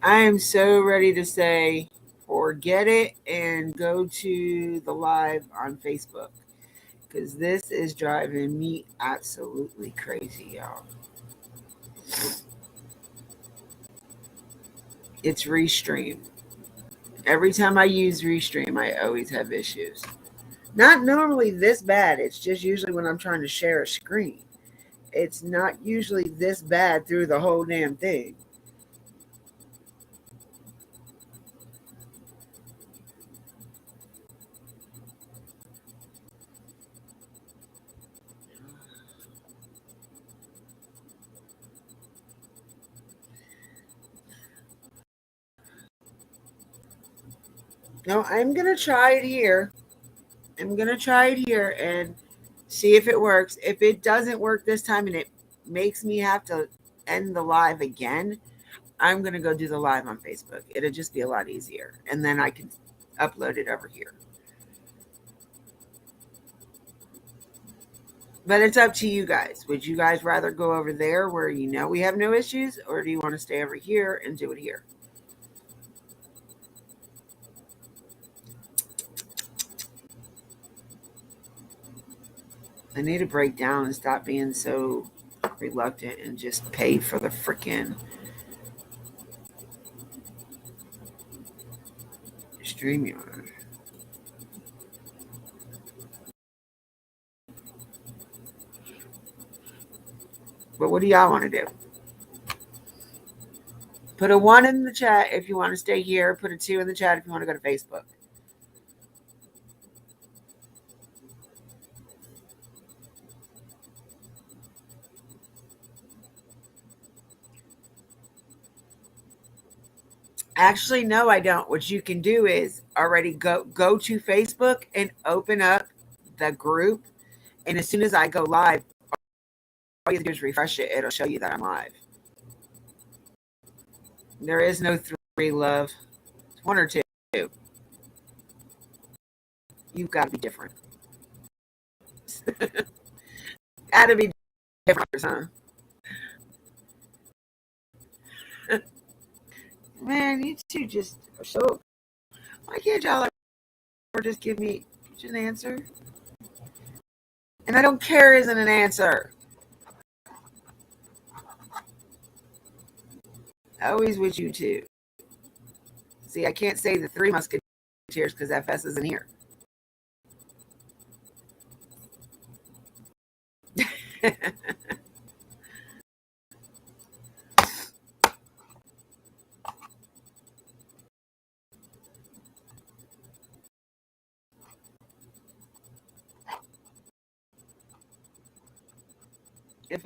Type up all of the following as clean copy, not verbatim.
I am so ready to say, forget it and go to the live on Facebook because this is driving me absolutely crazy, y'all. It's Restream. Every time I use Restream, I always have issues. Not normally this bad. It's just usually when I'm trying to share a screen. It's not usually this bad through the whole damn thing. No, I'm gonna try it here. I'm gonna try it here and see if it works. If it doesn't work this time and it makes me have to end the live again, I'm gonna go do the live on Facebook. It'll just be a lot easier, and then I can upload it over here. But it's up to you guys. Would you guys rather go over there where you know we have no issues, or do you want to stay over here and do it here? I need to break down and stop being so reluctant and just pay for the freaking StreamYard. But what do y'all want to do? Put a 1 in the chat if you want to stay here. Put a 2 in the chat if you want to go to Facebook. Actually, no, I don't. What you can do is already go to Facebook and open up the group. And as soon as I go live, all you have to do is refresh it. It'll show you that I'm live. There is no 3, love. It's 1 or 2. You've got to be different. Got to be different, huh? Man, you two just are so. Why can't y'all ever just give me an answer? And I don't care isn't an answer. Always with you two. See, I can't say the 3 Musketeers because FS isn't here. If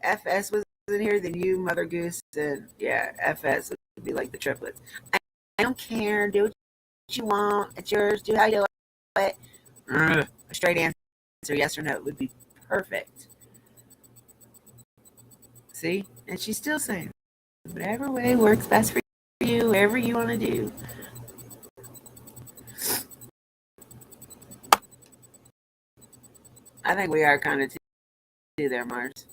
FS was in here, then you, Mother Goose, and yeah, FS would be like the triplets. I don't care. Do what you want. It's yours. Do how you do it. A straight answer, yes or no, would be perfect. See? And she's still saying, whatever way works best for you, whatever you want to do. I think we are kind of too there, Mars.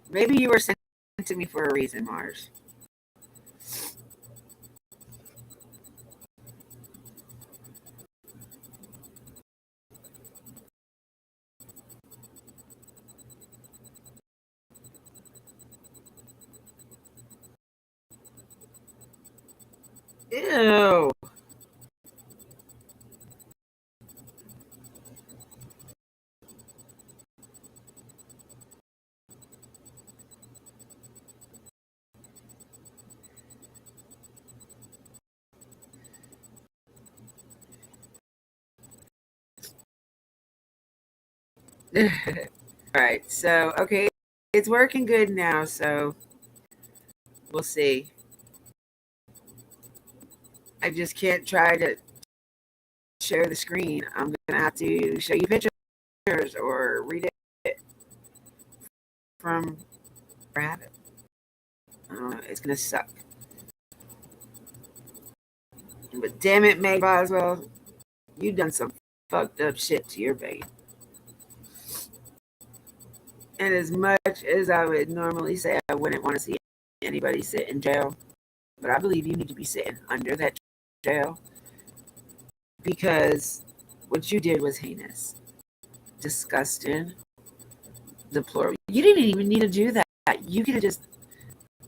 Maybe you were sent to me for a reason, Mars. Ew. All right. So, okay. It's working good now. So, we'll see. I just can't try to share the screen. I'm going to have to show you pictures or read it from Rabbit. It's going to suck. But damn it, Meg Boswell, you've done some fucked up shit to your baby. And as much as I would normally say I wouldn't want to see anybody sit in jail, but I believe you need to be sitting under that jail because what you did was heinous, disgusting, deplorable. You didn't even need to do that. You could have just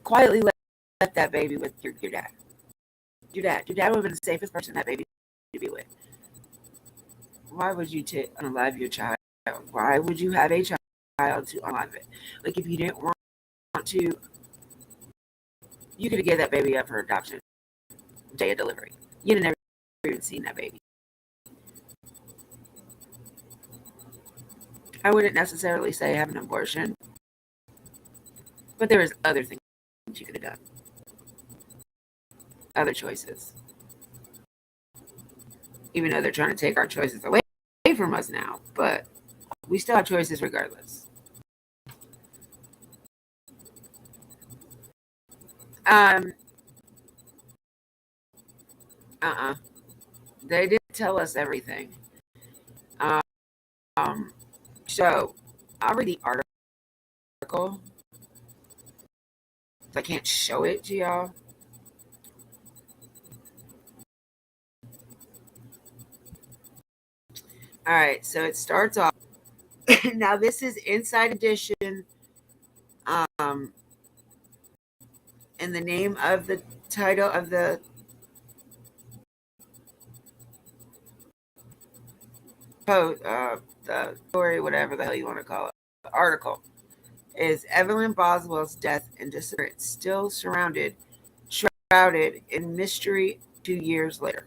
quietly left that baby with your dad. Your dad would have been the safest person that baby to be with. Why would you unalive your child? Why would you have a child to unalive it? Like if you didn't want to, you could have given that baby up for adoption day of delivery. You'd have never even seen that baby. I wouldn't necessarily say have an abortion, but there was other things you could have done. Other choices. Even though they're trying to take our choices away from us now, but we still have choices regardless. They didn't tell us everything. So I'll read the article. I can't show it to y'all. All right, so it starts off. Now this is Inside Edition. And the name of the title of the post, the story, whatever the hell you want to call it, the article is Evelyn Boswell's death and disappearance still shrouded in mystery 2 years later.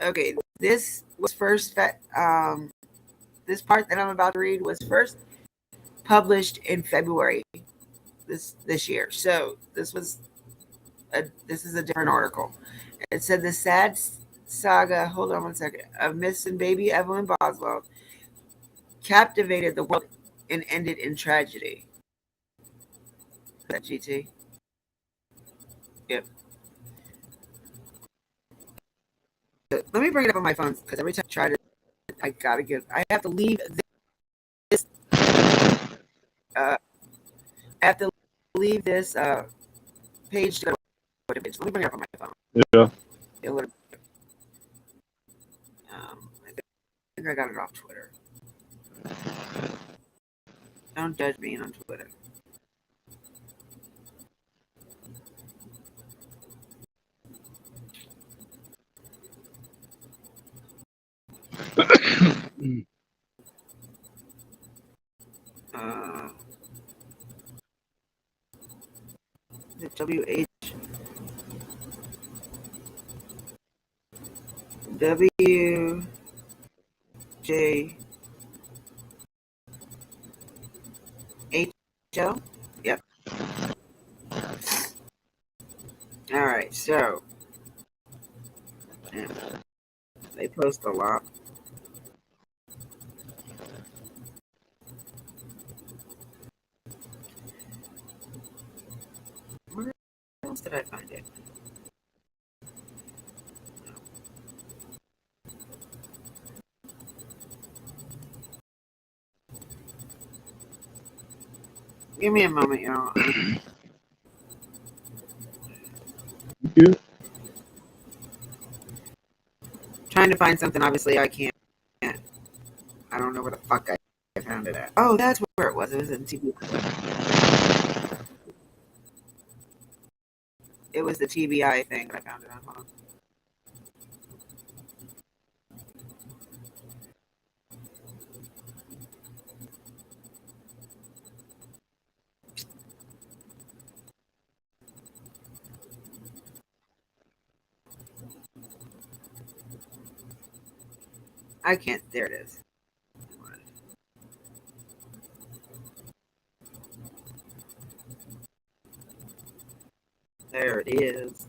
Okay, this was first. This part that I'm about to read was first published in February this year. So this is a different article. It said the sad saga. Hold on one second. Of missing baby Evelyn Boswell captivated the world and ended in tragedy. Is that GT? Yep. Let me bring it up on my phone because every time I try to, I have to leave this. I have to leave this page to go to the page. Let me bring it up on my phone. Yeah. I think I got it off Twitter. Don't judge me on Twitter. The WJHL? Yep. All right, so they post a lot. Where else did I find it? Give me a moment, y'all. Yeah. Trying to find something. Obviously, I can't. I don't know where the fuck I found it at. Oh, that's where it was. It was in TV. It was the TBI thing that I found it on. Hold on. I can't. There it is. There it is.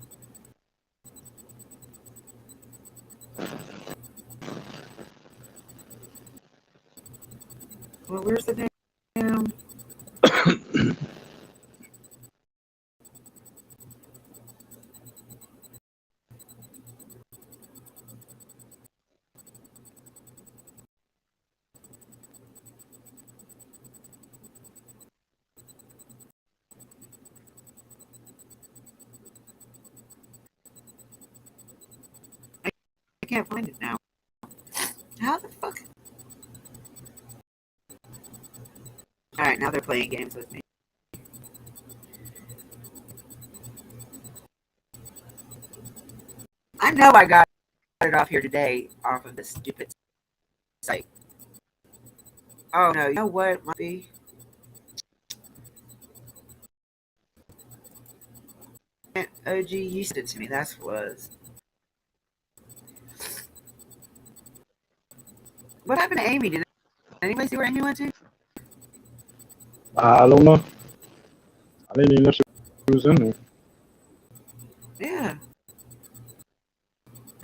Well, where's the damn? can't find it now. How the fuck? All right, now they're playing games with me. I know I got it off here today off of this stupid site. Oh no, you know what it might be? OG, you sent it to me. That's what it was. What happened to Amy? Did anybody see where Amy went to? I don't know. I didn't even know she was in there. Yeah.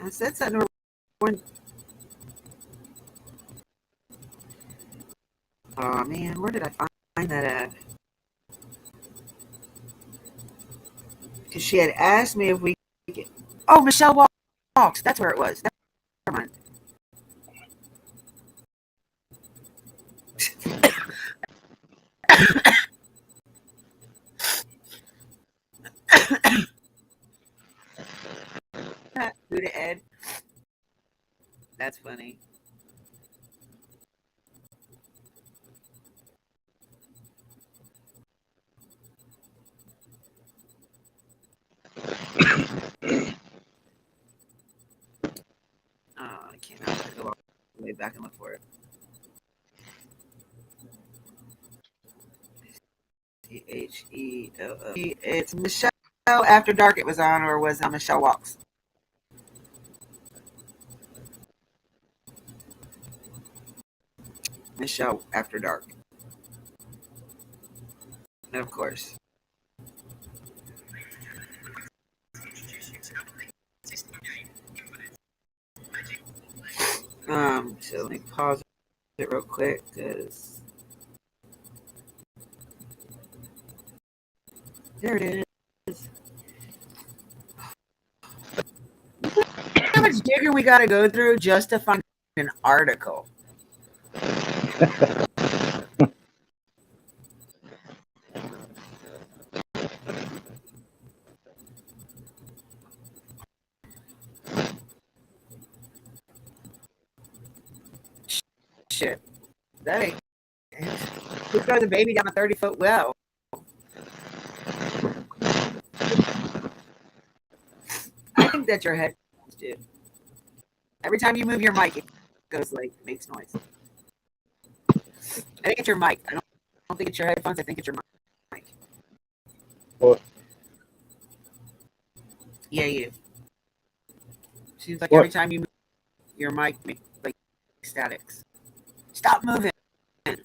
I said something to her. Oh man, where did I find that at? Because she had asked me if we could. Oh, Michelle Walks. That's where it was. Never mind. Buddha Ed. That's funny. Oh, I can't. I have to go all the way back and look for it. Thelo. It's Michelle After Dark. It was on, or was it Michelle Walks? Michelle After Dark. Of course. So let me pause it real quick because there it is. How much digging we got to go through just to find an article? Shit. That ain't. Who throws a baby down a 30-foot well? I think that's your headphones, dude. Every time you move your mic, it goes like, makes noise. I think it's your mic. I don't think it's your headphones. I think it's your mic. What? Yeah, you. Seems like What? every time you move your mic, makes like statics. Stop moving.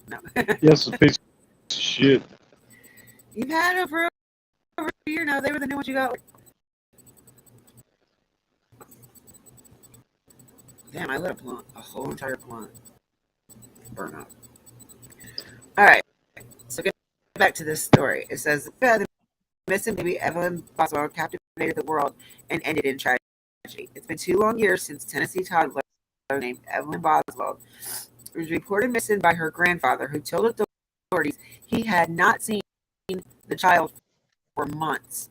No. Yes, a piece of shit. You've had them for over a year now. They were the new ones you got. Damn, I lit a whole entire blunt. Burn up. All right. So get back to this story. It says the missing baby Evelyn Boswell captivated the world and ended in tragedy. It's been 2 long years since Tennessee toddler named Evelyn Boswell was reported missing by her grandfather, who told authorities he had not seen the child for months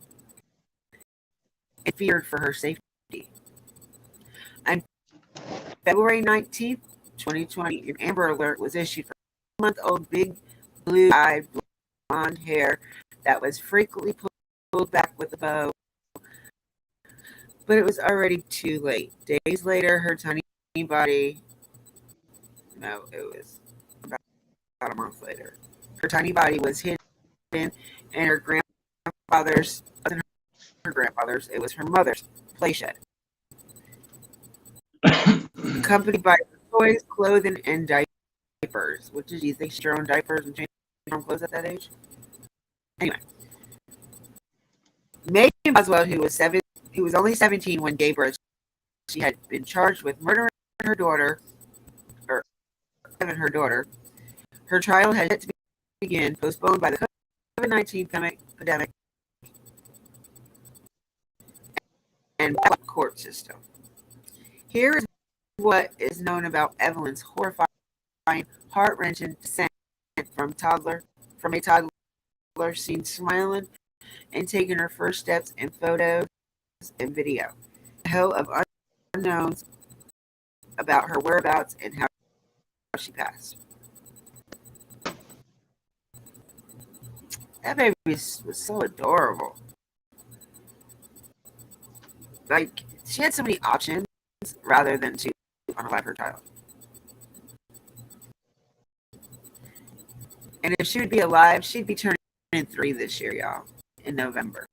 and feared for her safety. On February 19th, 2020, an Amber Alert was issued for a 2-month-old big blue-eyed blonde hair that was frequently pulled back with a bow. But it was already too late. Days later, her tiny body. No, it was about a month later. Her tiny body was hidden in her grandfather's. Wasn't her grandfather's. It was her mother's play shed, accompanied by toys, clothing, and diapers. What did you think? She had her own diapers and changed her own clothes at that age? Anyway, Megan Boswell, who was only 17 when gay birth, she had been charged with murdering her daughter, or having her daughter. Her trial had yet to begin, postponed by the COVID-19 pandemic and court system. Here is what is known about Evelyn's horrifying, heart-wrenching descent from a toddler seen smiling and taking her first steps in photos and video. A hell of unknowns about her whereabouts and how she passed. That baby was so adorable. Like, she had so many options rather than to unalive her child. And if she would be alive, she'd be turning 3 this year, y'all, in November.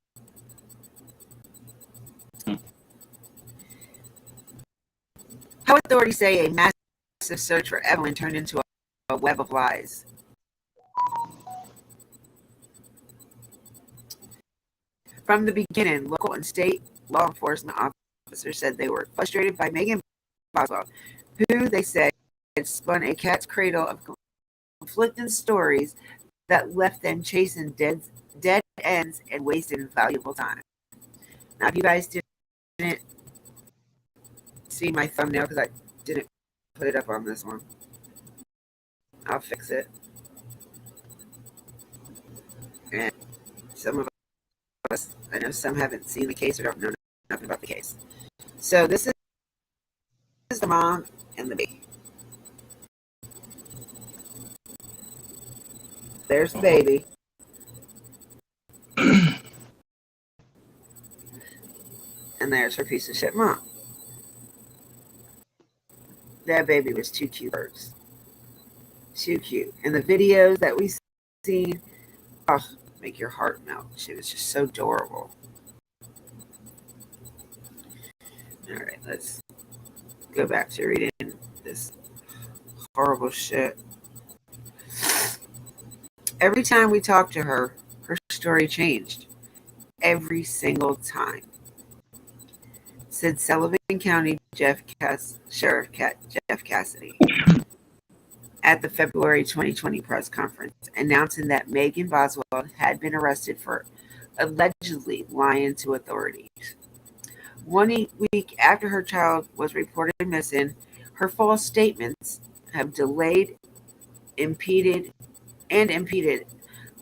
How authorities say a massive search for Evelyn turned into a web of lies. From the beginning, local and state law enforcement officers said they were frustrated by Megan Boswell, who they said spun a cat's cradle of conflicting stories that left them chasing dead ends and wasting valuable time. Now, if you guys didn't see my thumbnail because I didn't put it up on this one, I'll fix it. And some of us, I know some haven't seen the case or don't know nothing about the case. So this is the mom and the baby. There's the baby. And there's her piece of shit mom. That baby was too cute. Too cute. And the videos that we seen, oh, make your heart melt. She was just so adorable. All right, let's go back to reading this horrible shit. Every time we talked to her, her story changed. Every single time, said Sullivan County Sheriff Jeff Cassidy at the February 2020 press conference, announcing that Megan Boswell had been arrested for allegedly lying to authorities. 1 week after her child was reported missing, her false statements have delayed, impeded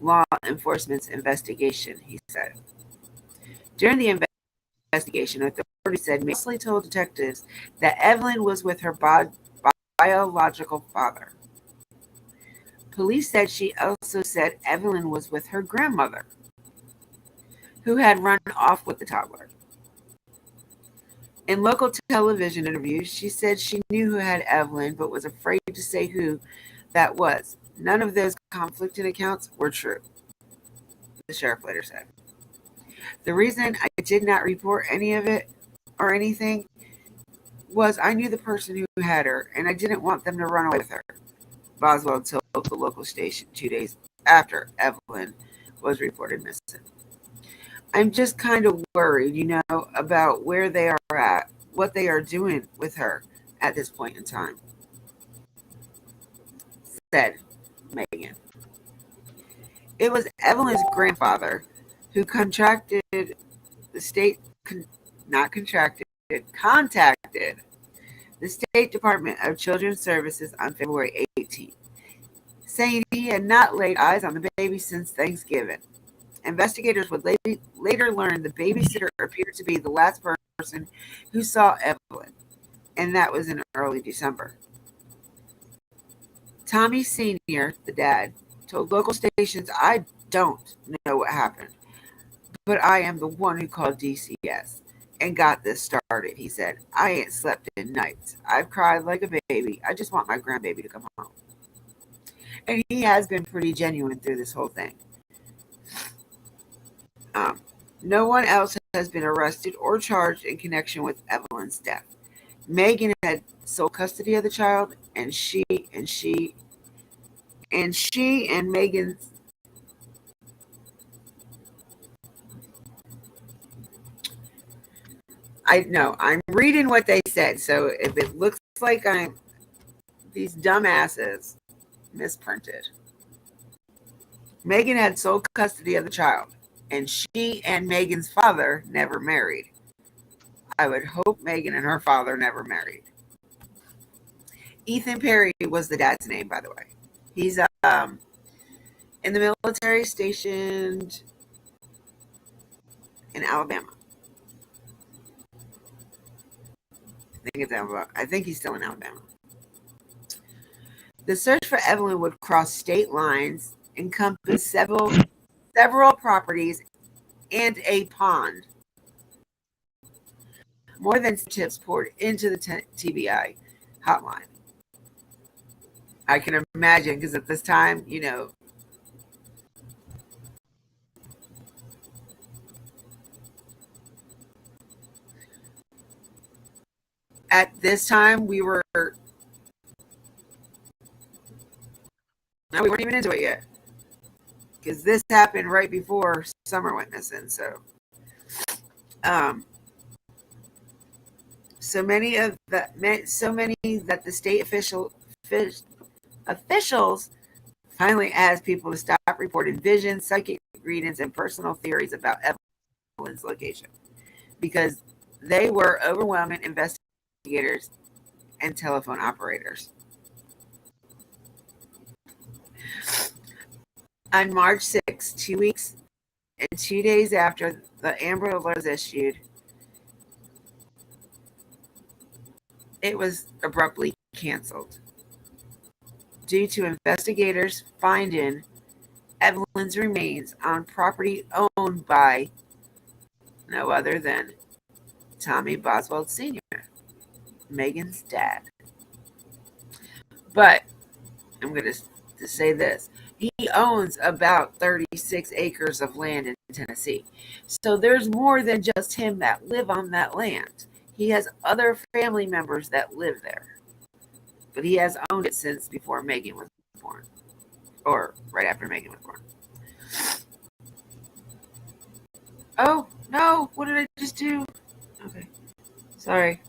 law enforcement's investigation, he said. During the investigation, authorities said Masley told detectives that Evelyn was with her biological father. Police said she also said Evelyn was with her grandmother, who had run off with the toddler. In local television interviews, she said she knew who had Evelyn, but was afraid to say who that was. None of those conflicting accounts were true, the sheriff later said. The reason I did not report any of it or anything was I knew the person who had her, and I didn't want them to run away with her, Boswell told the local station 2 days after Evelyn was reported missing. I'm just kind of worried, about where they are at, what they are doing with her at this point in time, said Megan. It was Evelyn's grandfather who contacted the State Department of Children's Services on February 18th, saying he had not laid eyes on the baby since Thanksgiving. Investigators would later learn the babysitter appeared to be the last person who saw Evelyn, and that was in early December. Tommy Sr., the dad, told local stations, I don't know what happened, but I am the one who called DCS and got this started, he said. I ain't slept in nights. I've cried like a baby. I just want my grandbaby to come home. And he has been pretty genuine through this whole thing. No one else has been arrested or charged in connection with Evelyn's death. Megan had sole custody of the child, and she and Megan's I know I'm reading what they said, so if it looks like these dumbasses misprinted. Megan had sole custody of the child, and she and Megan's father never married. I would hope Megan and her father never married. Ethan Perry was the dad's name, by the way. He's in the military stationed in Alabama. think it's Alabama. I think he's still in Alabama. The search for Evelyn would cross state lines, encompass several properties, and a pond. More than tips poured into the TBI hotline. I can imagine because at this time, at this time we weren't even into it yet because this happened right before summer witnessing. Um, so many that the state officials finally asked people to stop reporting visions, psychic readings, and personal theories about Evelyn's location because they were overwhelming investigators and telephone operators. On March 6, 2 weeks and 2 days after the Amber Alert was issued, it was abruptly canceled due to investigators finding Evelyn's remains on property owned by no other than Tommy Boswell Sr., Megan's dad. But I'm going to say this. He owns about 36 acres of land in Tennessee. So there's more than just him that live on that land. He has other family members that live there. But he has owned it since before Megan was born. Or right after Megan was born. Oh, no. What did I just do? Okay. Sorry.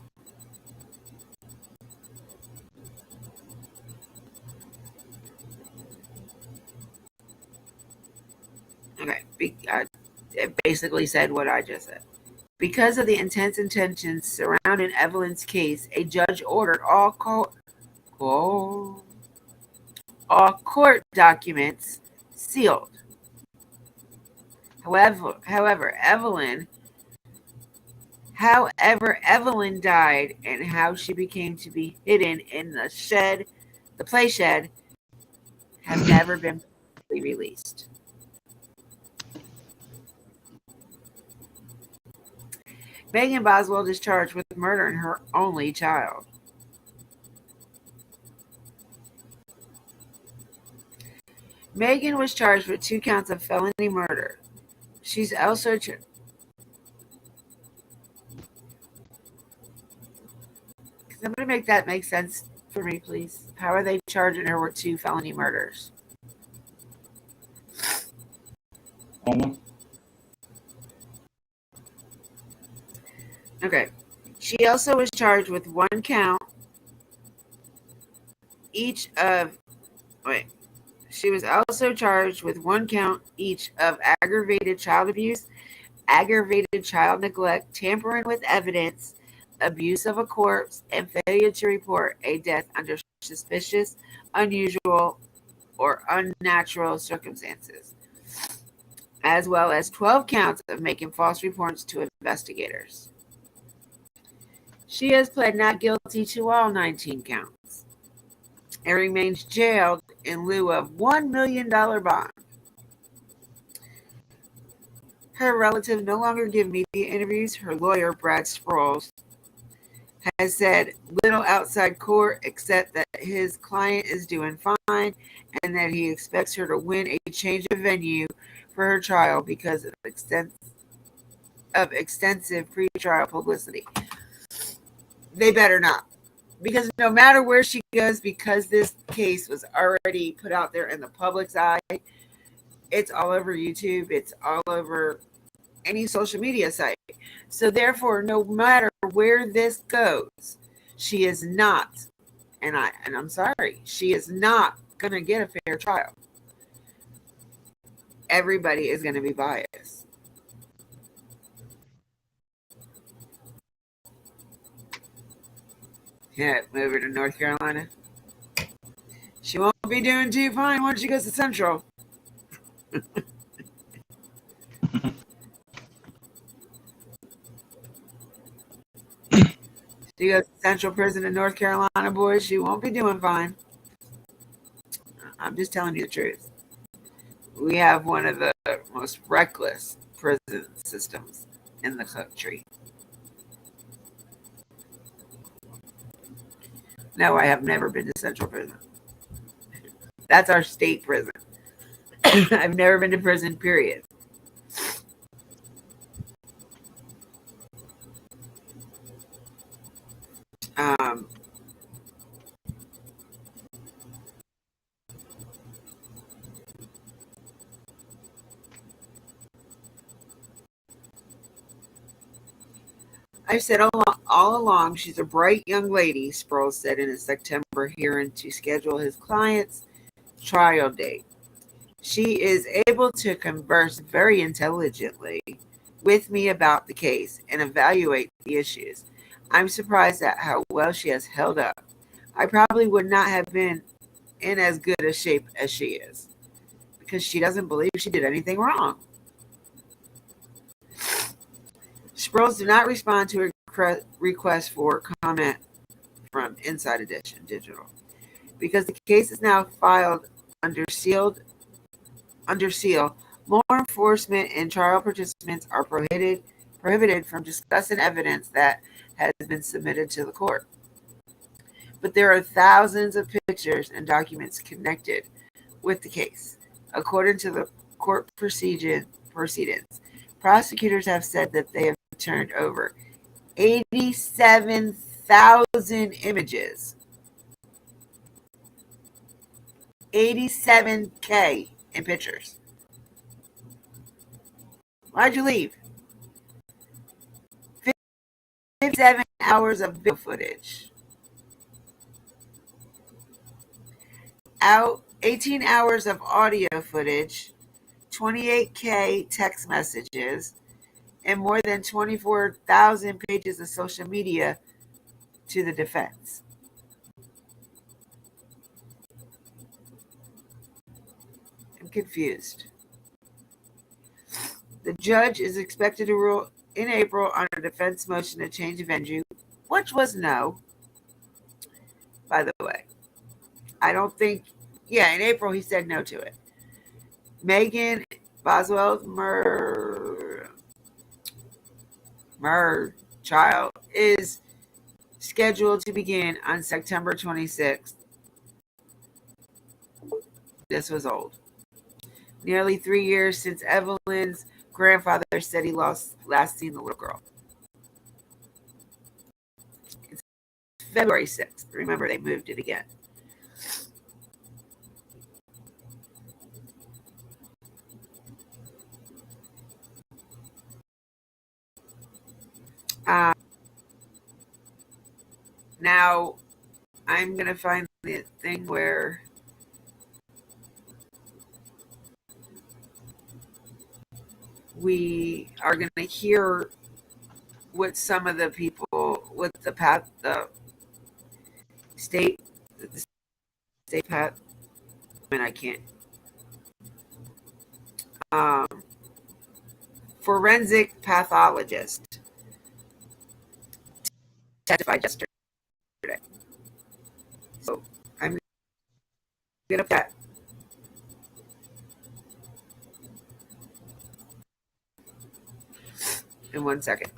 Okay. It basically said what I just said. Because of the intense intentions surrounding Evelyn's case, a judge ordered all court documents sealed. However, Evelyn died and how she became to be hidden in the play shed, have never been fully released. Megan Boswell is charged with murdering her only child. Megan was charged with 2 counts of felony murder. She's also somebody make that make sense for me, please. How are they charging her with 2 felony murders? Okay. She also was charged with 1 count each of She was also charged with 1 count each of aggravated child abuse, aggravated child neglect, tampering with evidence, abuse of a corpse, and failure to report a death under suspicious, unusual, or unnatural circumstances, as well as 12 counts of making false reports to investigators. She has pled not guilty to all 19 counts and remains jailed in lieu of $1 million bond. Her relatives no longer give media interviews. Her lawyer, Brad Sproles, has said little outside court except that his client is doing fine and that he expects her to win a change of venue for her trial because of extensive pre-trial publicity. They better not. Because no matter where she goes, because this case was already put out there in the public's eye, it's all over YouTube, it's all over any social media site. So therefore, no matter where this goes, she is not, and I'm sorry, she is not going to get a fair trial. Everybody is going to be biased. Yeah, move her to North Carolina. She won't be doing too fine once she goes to Central. She goes to Central Prison in North Carolina, boys. She won't be doing fine. I'm just telling you the truth. We have one of the most reckless prison systems in the country. No, I have never been to Central Prison. That's our state prison. I've never been to prison, period. Um, I've said all along she's a bright young lady, Sproul said in a September hearing to schedule his client's trial date. She is able to converse very intelligently with me about the case and evaluate the issues. I'm surprised at how well she has held up. I probably would not have been in as good a shape as she is because she doesn't believe she did anything wrong. Sproles did not respond to a request for comment from Inside Edition Digital because the case is now filed under seal. Law enforcement and trial participants are prohibited from discussing evidence that has been submitted to the court. But there are thousands of pictures and documents connected with the case. According to the court proceedings, prosecutors have said that they have turned over 87,000 images. 87K in pictures. Why'd you leave? 57 hours of video footage. 18 hours of audio footage, 28K text messages, and more than 24,000 pages of social media to the defense. I'm confused. The judge is expected to rule in April on a defense motion to change venue, which was no, by the way. I don't think, in April he said no to it. Megan Boswell's trial is scheduled to begin on September 26th. This was old. Nearly 3 years since Evelyn's grandfather said he last seen the little girl. It's February 6th. Remember, they moved it again. Now, I'm going to find the thing where we are going to hear what some of the people with the state path, and I can't. Forensic pathologist testified yesterday. So I'm going to put that in 1 second.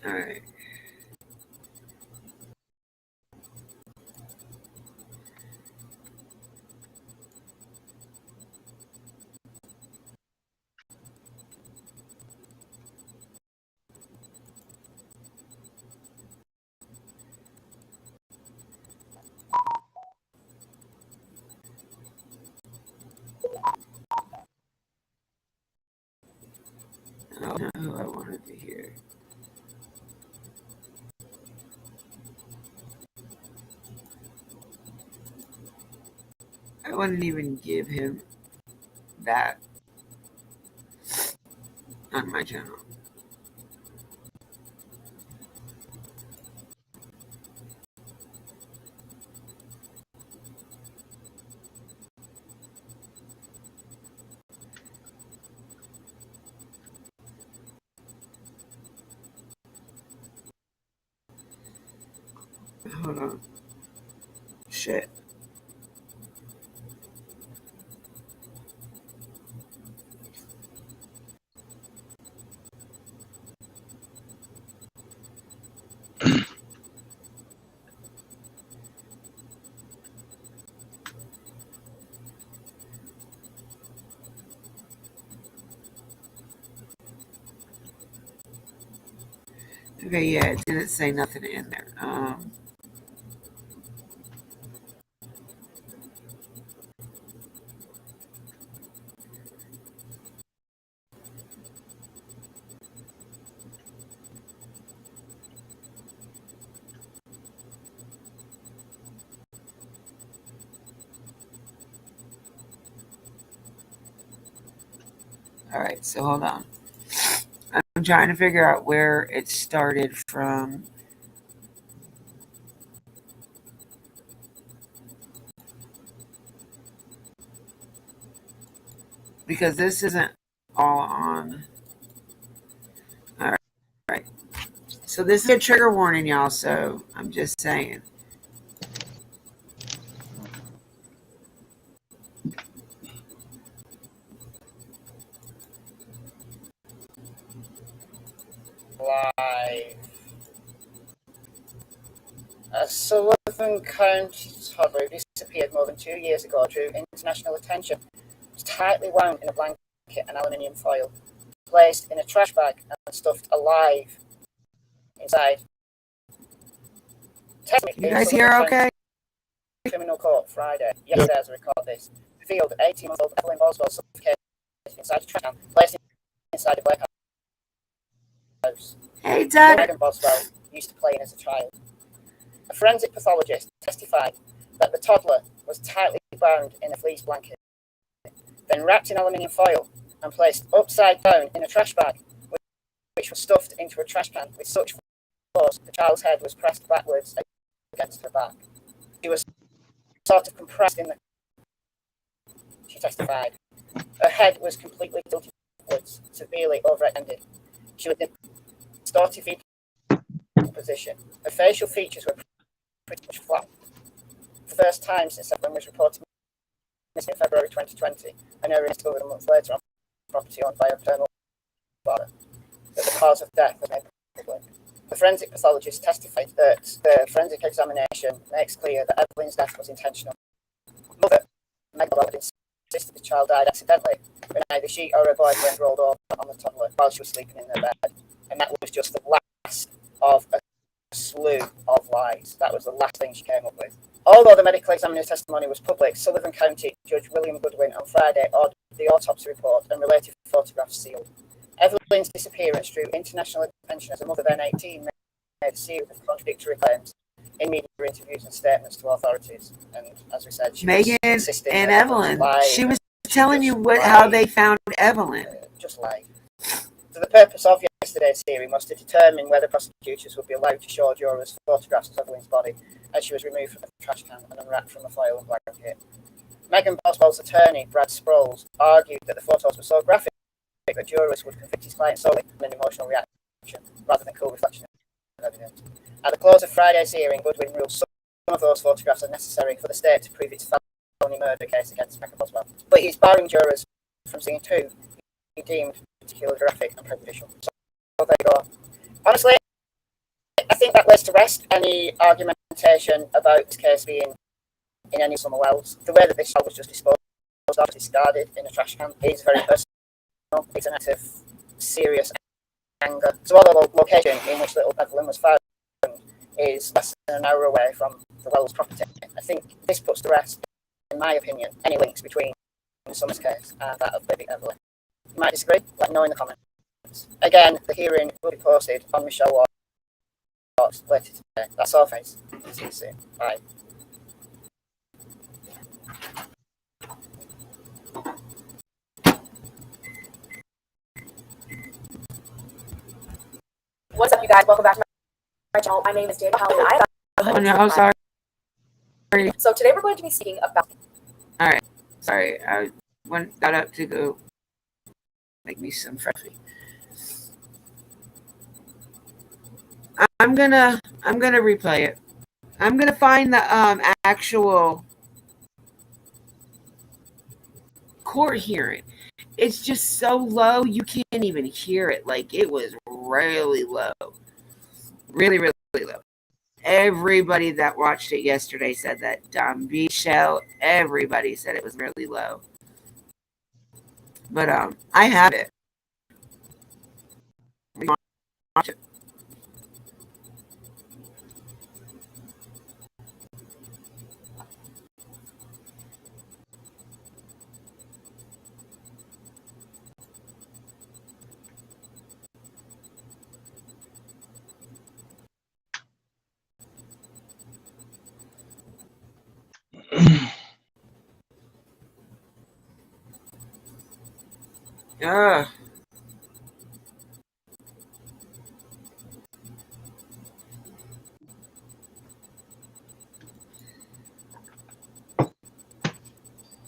All right. I don't know who I wanted to hear. I wouldn't even give him that on my channel. Hold on. Shit. Okay, yeah, it didn't say nothing in there. All right, so hold on. I'm trying to figure out where it started from. Because this isn't all on. All right. So this is a trigger warning, y'all. So I'm just saying. Live. A Sullivan County toddler who disappeared more than 2 years ago drew international attention. It was tightly wound in a blanket and aluminium foil, placed in a trash bag and stuffed alive inside. You guys hear okay? Criminal Court Friday, yesterday as I record this, revealed that 18-month-old Evelyn Boswell suffocated inside a trash can, placed inside a warehouse. Hey, Doug. Megan Boswell used to play in as a child. A forensic pathologist testified that the toddler was tightly bound in a fleece blanket, then wrapped in aluminium foil and placed upside down in a trash bag, which was stuffed into a trash can with such force the child's head was pressed backwards against her back. She was sort of compressed in the... She testified. Her head was completely tilted backwards, severely overextended. She was in a distorted fetal position. Her facial features were pretty much flat. For the first time since Evelyn was reported missing in February 2020, and her arrest discovered a month later on property owned by her paternal father, that the cause of death was made public. The forensic pathologist testified that the forensic examination makes clear that Evelyn's death was intentional. Mother, Megan Boswell, insisted the child died accidentally when either she or her boyfriend rolled over on the toddler while she was sleeping in their bed. And that was just the last of a slew of lies. That was the last thing she came up with. Although the medical examiner's testimony was public, Sullivan County Judge William Goodwin on Friday ordered the autopsy report and related photographs sealed. Evelyn's disappearance drew international attention as a mother, then 18, made a series of contradictory claims in media interviews and statements to authorities. And as we said, she Megan was and Evelyn. She was telling you how they found Evelyn. Just lied. So the purpose of yesterday's hearing was to determine whether prosecutors would be allowed to show jurors photographs of Evelyn's body as she was removed from the trash can and unwrapped from a foil and blanket. Megan Boswell's attorney, Brad Sproles, argued that the photos were so graphic that jurors would convict his client solely from an emotional reaction rather than cool reflection of evidence. At the close of Friday's hearing, Goodwin ruled some of those photographs are necessary for the state to prove its felony murder case against Megan Boswell. But he's barring jurors from seeing two he deemed particularly graphic and prejudicial. So there you go. Honestly, think that lays to rest any argumentation about this case being in any summer wells. The way that this shell was just disposed of, discarded in a trash can, is very personal. It's an act of serious anger. So although the location in which little Evelyn was found is less than an hour away from the Wells property, I think this puts to rest, in my opinion, any links between the Summers case and that of baby Evelyn. You might disagree, let me know in the comments. Again, the hearing will be posted on Michelle Watts later today. That's all, friends. See you soon. Bye. What's up, you guys? Welcome back to my channel. My name is David Howell, and Oh no, sorry. So today we're going to be speaking about. All right, sorry. I got up to go make me some freshie. I'm gonna replay it. I'm gonna find the actual court hearing. It's just so low you can't even hear it. Like, it was really low, really low. Everybody that watched it yesterday said that. Michelle, everybody said it was really low. But I have it. Watch it.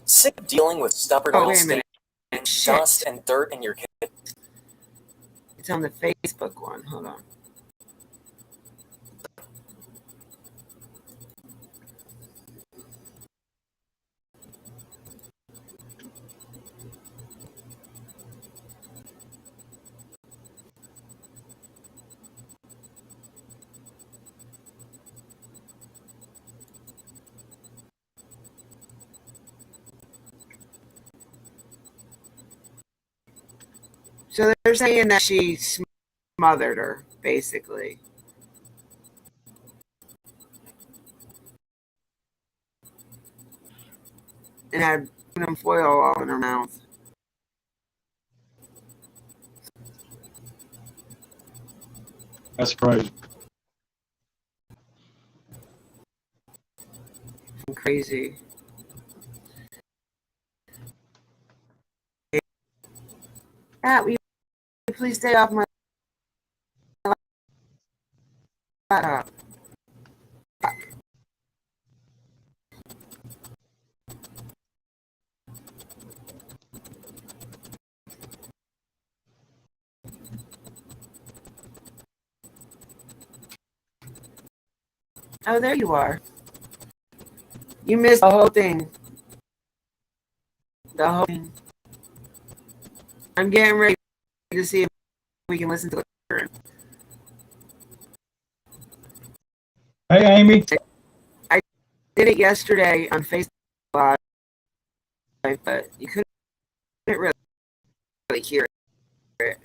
Sick of dealing with stubborn Oh, oil wait a stains, minute. dust, and dirt in your kitchen? It's on the Facebook one. Hold on. So they're saying that she smothered her, basically. And had aluminum foil all in her mouth. That's crazy. Crazy. Pat, will you please stay off my laptop? Oh, there you are. You missed the whole thing. The whole thing. I'm getting ready to see if we can listen to it. Hey, Amy. I did it yesterday on Facebook Live, but you couldn't really hear it.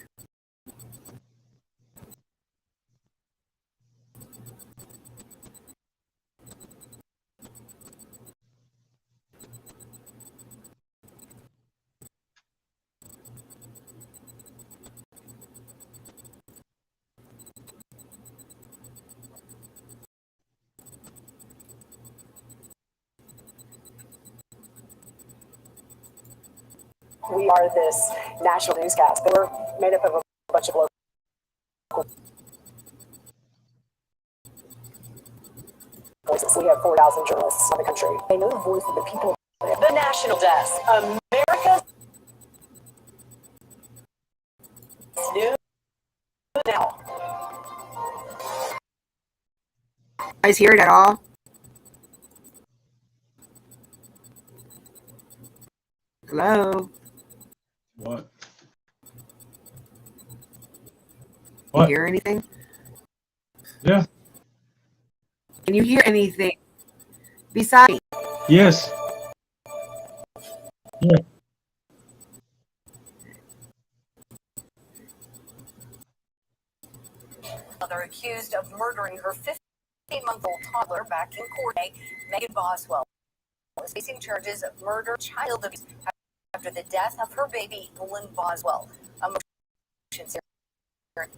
We are this national newscast, but we're made up of a bunch of local. Voices. We have 4,000 journalists in the country. They know the voice of the people. The National Desk, America's news now. You guys hear it at all? Hello? What? You hear anything? Yeah. Can you hear anything besides me? Yes. Yeah. Mother accused of murdering her 15-month-old toddler back in court. Megan Boswell is facing charges of murder, child abuse after the death of her baby, Evelyn Boswell. A motion hearing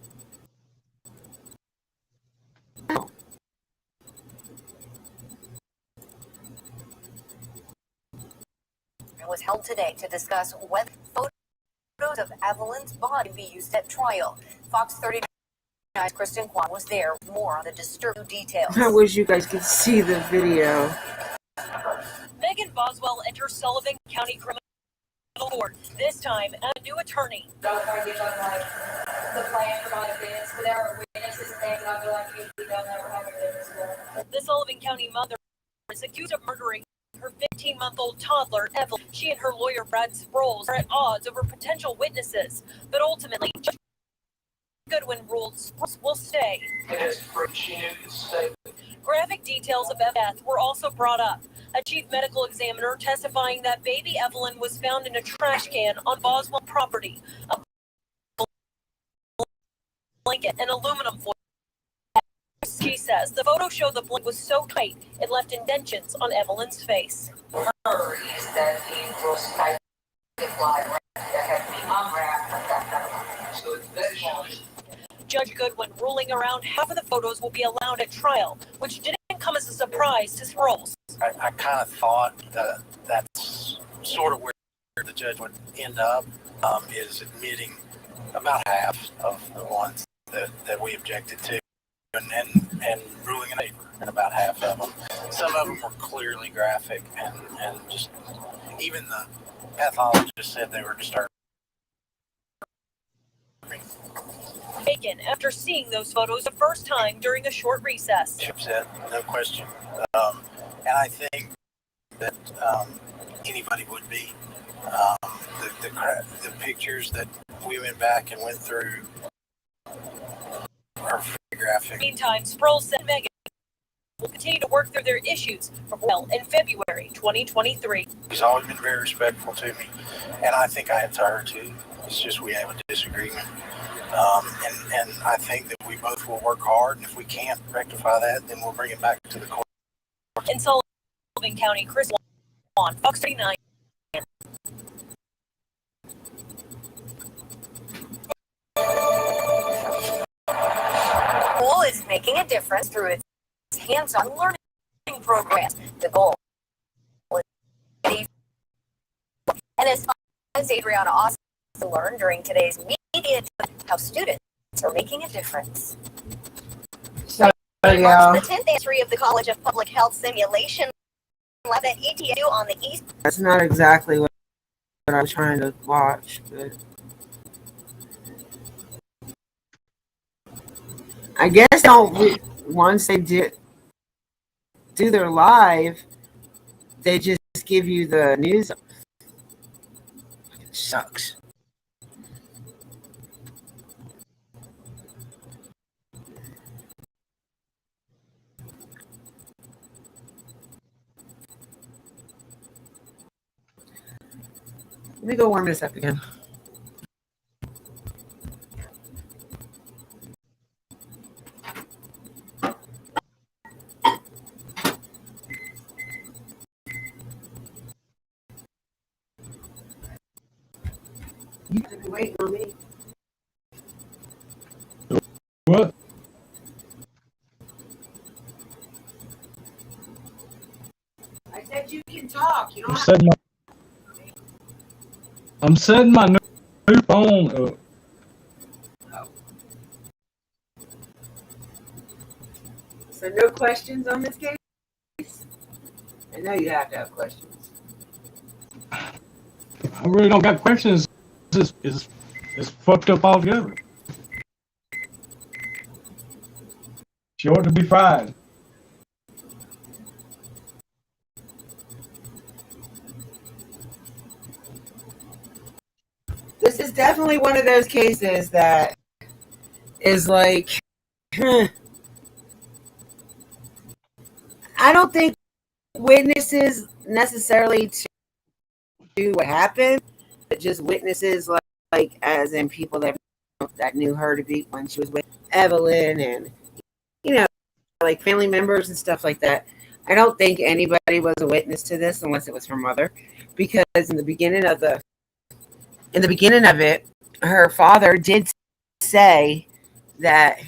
was held today to discuss whether photos of Evelyn's body be used at trial. Fox 39's Kristen Kwan was there with more on the disturbing details. I wish you guys could see the video. Megan Boswell enters Sullivan County Criminal Court, this time as a new attorney. Don't argue on like the plan for my defense, but there are witnesses and things, and I feel like they'll never have evidence for. The Sullivan County mother is accused of murdering her 15-month-old toddler, Evelyn. She and her lawyer, Brad Sproles, are at odds over potential witnesses, but ultimately, Judge Goodwin ruled Sproles will stay. She knew to stay. Graphic details of death were also brought up. A chief medical examiner testifying that baby Evelyn was found in a trash can on Boswell property. A blanket and aluminum foil. She says the photo showed the blanket was so tight it left indentions on Evelyn's face. Her is that he was like the fly that had to be unwrapped. So it's very Judge Goodwin ruling around half of the photos will be allowed at trial, which didn't come as a surprise to Sproles. I kind of thought that that's sort of where the judge would end up, is admitting about half of the ones that we objected to and ruling in favor in about half of them. Some of them were clearly graphic and just even the pathologist said they were disturbing. Taken after seeing those photos the first time during a short recess. Said, no question. And I think that anybody would be. The pictures that we went back and went through are very graphic. Meantime, Sproles said Megan will continue to work through their issues in February 2023. He's always been very respectful to me, and I think I have to her too. It's just we have a disagreement. And I think that we both will work hard, and if we can't rectify that, then we'll bring it back to the court. In Sullivan County, Chris Wan, Fox 39. School is making a difference through its hands-on learning programs. The goal is, and as Adriana also learned during today's media, how students are making a difference. So, Marks yeah, the 10th anniversary of the College of Public Health Simulation Lab at ETU on the East. that's not exactly what I was trying to watch, but I guess once they do their live, they just give you the news. It sucks. Let me go warm this up again. You have been waiting on me. What? I said you can talk. You don't have I'm setting my new phone up. So no questions on this case? I know you have to have questions. I really don't got questions. It's fucked up altogether. She ought to be fired. This is definitely one of those cases that is like, I don't think witnesses necessarily to what happened, but just witnesses like as in people that knew her to be when she was with Evelyn and you know like family members and stuff like that. I don't think anybody was a witness to this unless it was her mother, because in the beginning of it, her father did say that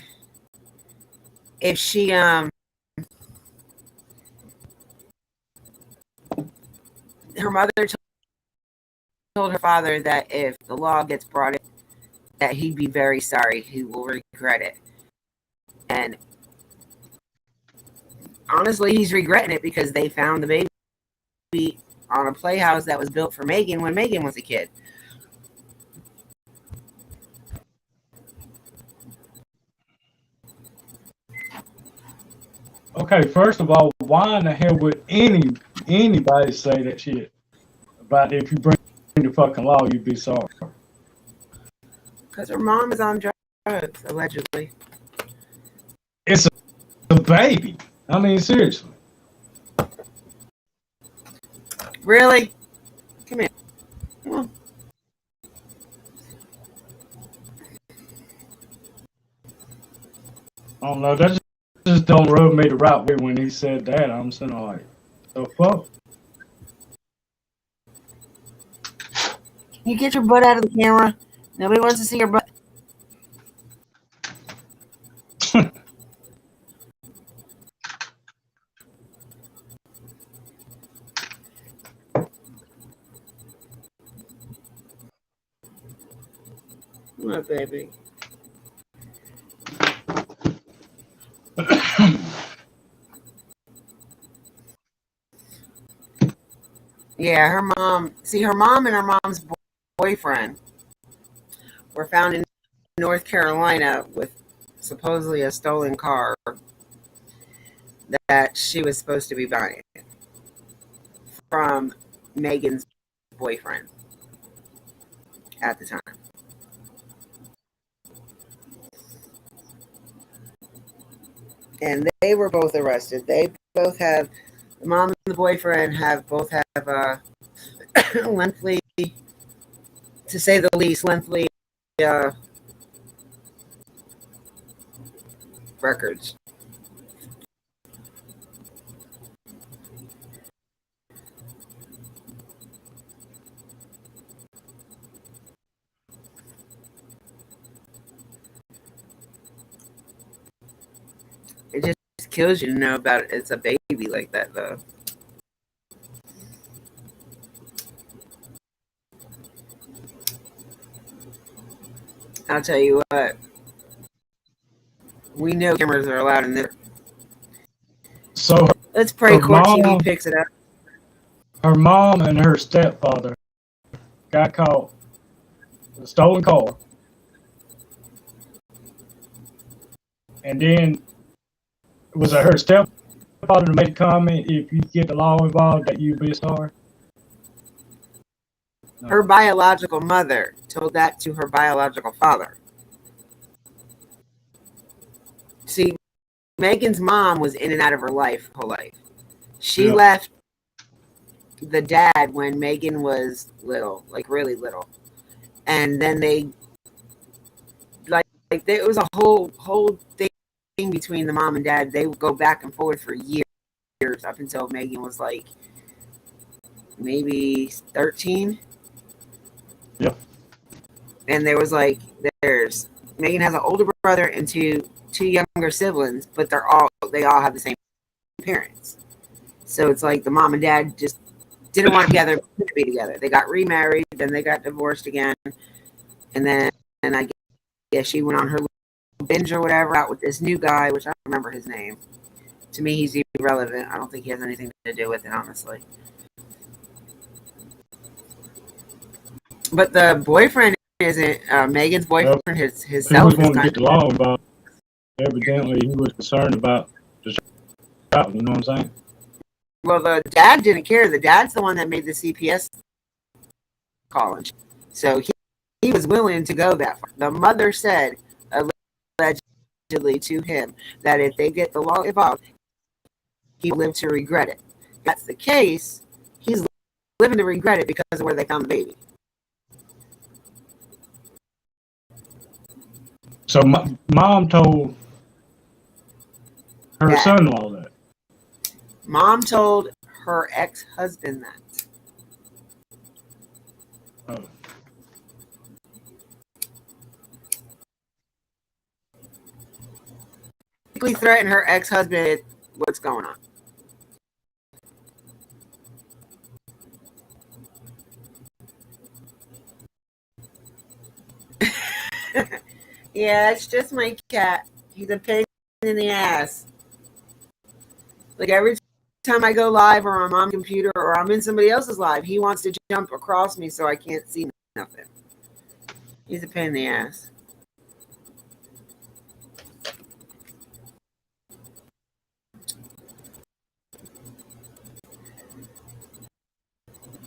if she her mother told her father that if the law gets brought in, that he'd be very sorry, he will regret it. And honestly, he's regretting it because they found the baby on a playhouse that was built for Megan when Megan was a kid. Okay, first of all, why in the hell would anybody say that shit about if you bring the fucking law, you'd be sorry? Because her mom is on drugs, allegedly. It's a baby. I mean, seriously. Really? Come here. Come on. I don't know. That just don't rub me the right way when he said that. I'm saying like, the fuck? You get your butt out of the camera. Nobody wants to see your butt. What, baby? Yeah, her mom. See, her mom and her mom's boyfriend were found in North Carolina with supposedly a stolen car that she was supposed to be buying from Megan's boyfriend at the time. And they were both arrested. They both have, the mom and the boyfriend have both have lengthy, to say the least, lengthy records. It just kills you to know about it. It's a baby like that, though. I'll tell you what. We know cameras are allowed in there. So Let's pray her Court TV mom, picks it up. her mom and her stepfather got caught with a stolen car. And then was it her stepfather that made a comment, if you get the law involved, that you'd be sorry? No. Her biological mother told that to her biological father. See, Megan's mom was in and out of her life, whole life. She left the dad when Megan was little, like really little, and then they it was a whole thing between the mom and dad. They would go back and forth for years up until Megan was like maybe 13. Yep. And there was like there's Megan has an older brother and two younger siblings, but they all have the same parents. So it's like the mom and dad just didn't want to be together. They got remarried, then they got divorced again, and then I guess she went on her binge or whatever out with this new guy, which I don't remember his name. To me, he's irrelevant. I don't think he has anything to do with it, honestly. But the boyfriend isn't Megan's boyfriend. His He self was is going to get the law involved. Evidently, he was concerned about the child. You know what I'm saying? Well, the dad didn't care. The dad's the one that made the CPS call. So he was willing to go that far. The mother said, allegedly to him, that if they get the law involved, he lived to regret it. If that's the case, he's living to regret it because of where they found the baby. So mom told her That son-in-law that. mom told her ex-husband that. Oh. Basically threatened her ex-husband what's going on. Yeah, it's just my cat. He's a pain in the ass. Like every time I go live or I'm on computer or I'm in somebody else's live, he wants to jump across me so I can't see nothing. He's a pain in the ass.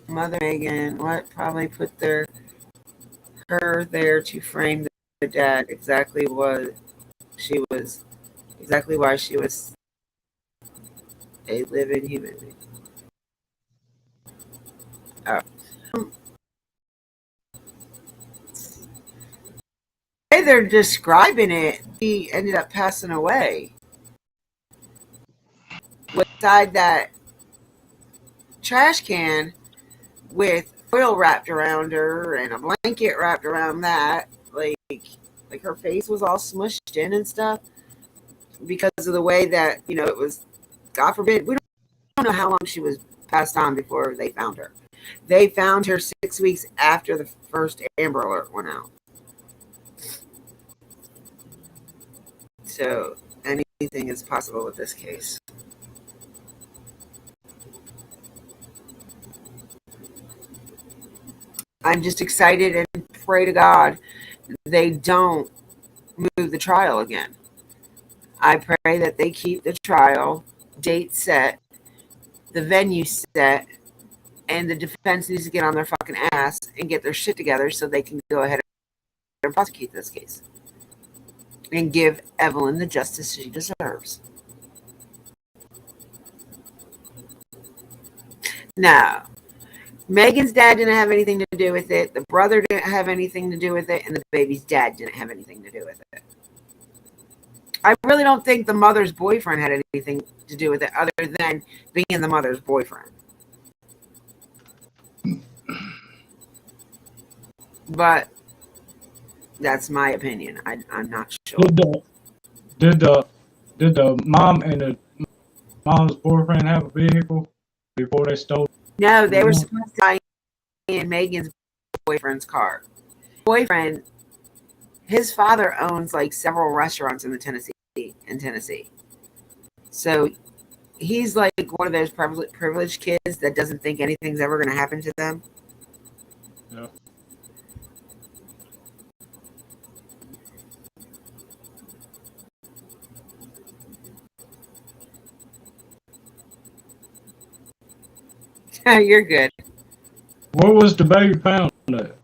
Mother Megan, what probably put her there to frame the dad exactly what she was, exactly why she was a living human being. Oh. The way they're describing it, he ended up passing away inside that trash can with foil wrapped around her and a blanket wrapped around that. Like her face was all smushed in and stuff because of the way that, it was, God forbid, we don't know how long she was passed on before they found her. They found her 6 weeks after the first Amber Alert went out. So anything is possible with this case. I'm just excited and pray to God they don't move the trial again. I pray that they keep the trial date set, the venue set, and the defense needs to get on their fucking ass and get their shit together so they can go ahead and prosecute this case and give Evelyn the justice she deserves. Now, Megan's dad didn't have anything to do with it. The brother didn't have anything to do with it. And the baby's dad didn't have anything to do with it. I really don't think the mother's boyfriend had anything to do with it other than being the mother's boyfriend. But that's my opinion. I'm not sure. Did the mom and the mom's boyfriend have a vehicle before they stole? No, they were supposed to buy in Megan's boyfriend's car. Boyfriend, his father owns like several restaurants in Tennessee. So he's like one of those privileged kids that doesn't think anything's ever going to happen to them. Yeah. You're good. Where was the baby found at?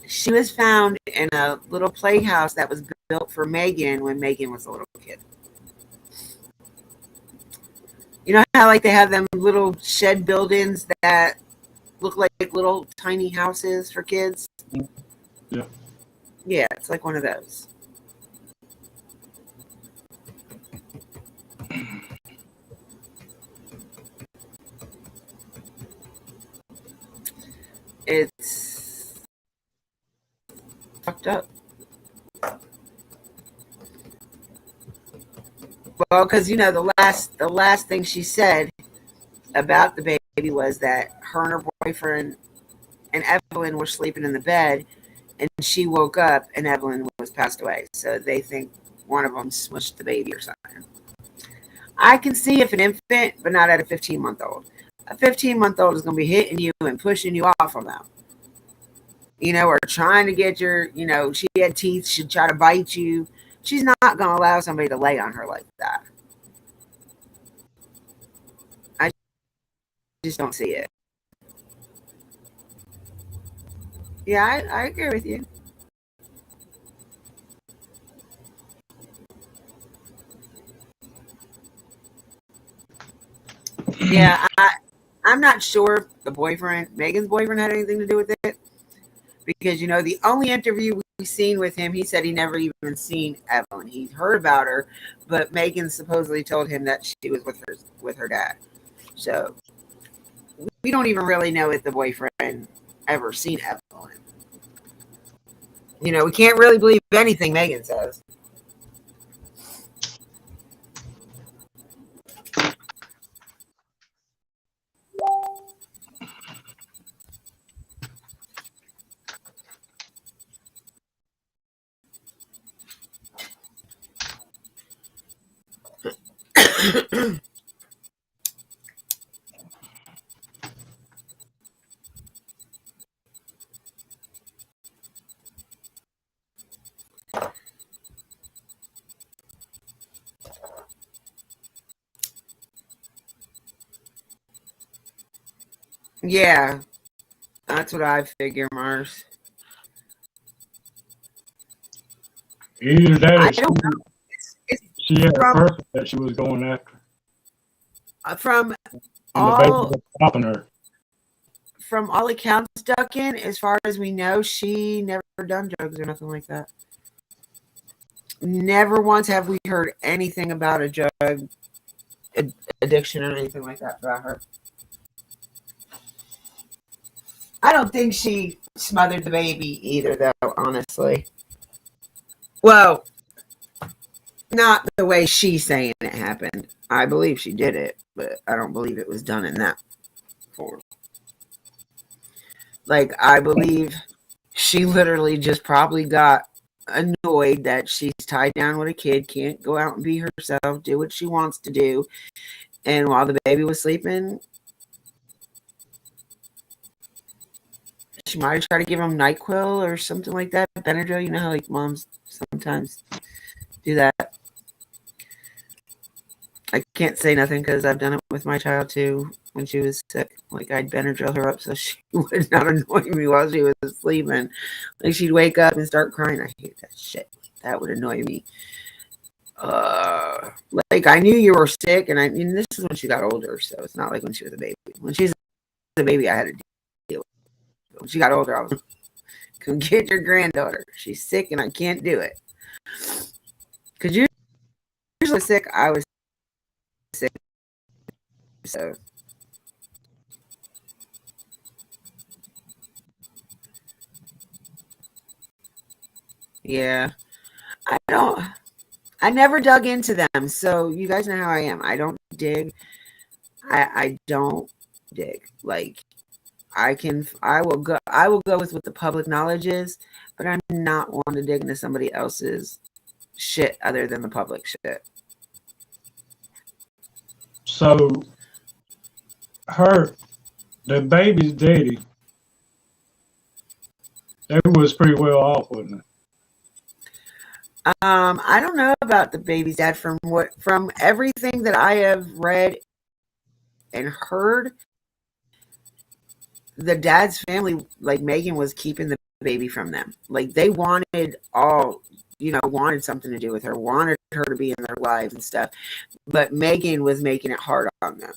She was found in a little playhouse that was built for Megan when Megan was a little kid. You know how like they have them little shed buildings that look like little tiny houses for kids? Yeah. Yeah, it's like one of those. It's fucked up. Well, because the last thing she said about the baby was that her and her boyfriend and Evelyn were sleeping in the bed, and she woke up and Evelyn was passed away. So they think one of them smushed the baby or something. I can see if an infant, but not at a 15-month-old. A 15-month-old is going to be hitting you and pushing you off of them. Or trying to get your, she had teeth, she'd try to bite you. She's not going to allow somebody to lay on her like that. I just don't see it. Yeah, I agree with you. Yeah, I'm not sure if the boyfriend, Megan's boyfriend, had anything to do with it because the only interview we've seen with him, he said he never even seen Evelyn. He heard about her, but Megan supposedly told him that she was with her dad. So we don't even really know if the boyfriend ever seen Evelyn. We can't really believe anything Megan says. Yeah, that's what I figure, Mars. Either that I or don't know. It's she had a from person that she was going after, from and the baby all was stopping her. from all accounts, Duncan, as far as we know, she never done drugs or nothing like that. Never once have we heard anything about a drug addiction or anything like that about her. I don't think she smothered the baby either, though, honestly. Well, not the way she's saying it happened. I believe she did it, but I don't believe it was done in that form. Like, I believe she literally just probably got annoyed that she's tied down with a kid, can't go out and be herself, do what she wants to do. And while the baby was sleeping, she might have tried to give him NyQuil or something like that. Benadryl, you know how like moms sometimes do that. I can't say nothing because I've done it with my child too when she was sick. Like I'd Benadryl her up so she would not annoy me while she was sleeping. Like she'd wake up and start crying. I hate that shit. That would annoy me. Like I knew you were sick, and I mean this is when she got older, so it's not like when she was a baby. When she was a baby, I had to deal with it. When she got older, I was come get your granddaughter. She's sick, and I can't do it. Because you're usually sick. I was sick, so yeah. I don't. I never dug into them, so you guys know how I am. I don't dig. I don't dig. Like I will go with what the public knowledge is, but I'm not one to dig into somebody else's shit other than the public shit. So the baby's daddy, they was pretty well off, wasn't it? I don't know about the baby's dad from everything that I have read and heard. The dad's family, like Megan, was keeping the baby from them. Like they wanted wanted something to do with her, wanted her to be in their lives and stuff. But Megan was making it hard on them.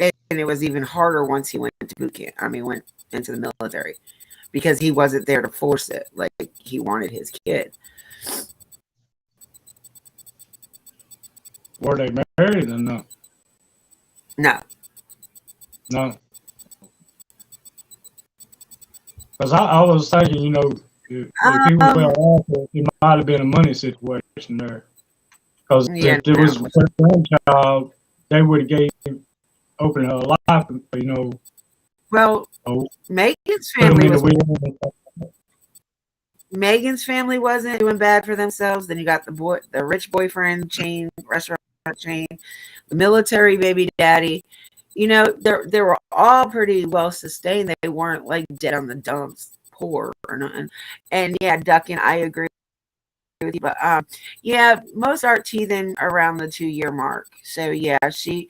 And it was even harder once he went to boot camp. I mean, went into the military because he wasn't there to force it. Like he wanted his kid. Were they married or no? No. No. Because I was thinking, if he was well off, it might have been a money situation there. Because if there was a grandchild, they would have gave open her life, Well, Megan's family wasn't doing bad for themselves. Then you got the rich boyfriend chain, restaurant chain, the military baby daddy. They were all pretty well sustained. They weren't like dead on the dumps, poor or nothing. And yeah, Duckin, I agree with you. But yeah, most are teething around the 2-year mark. So yeah, she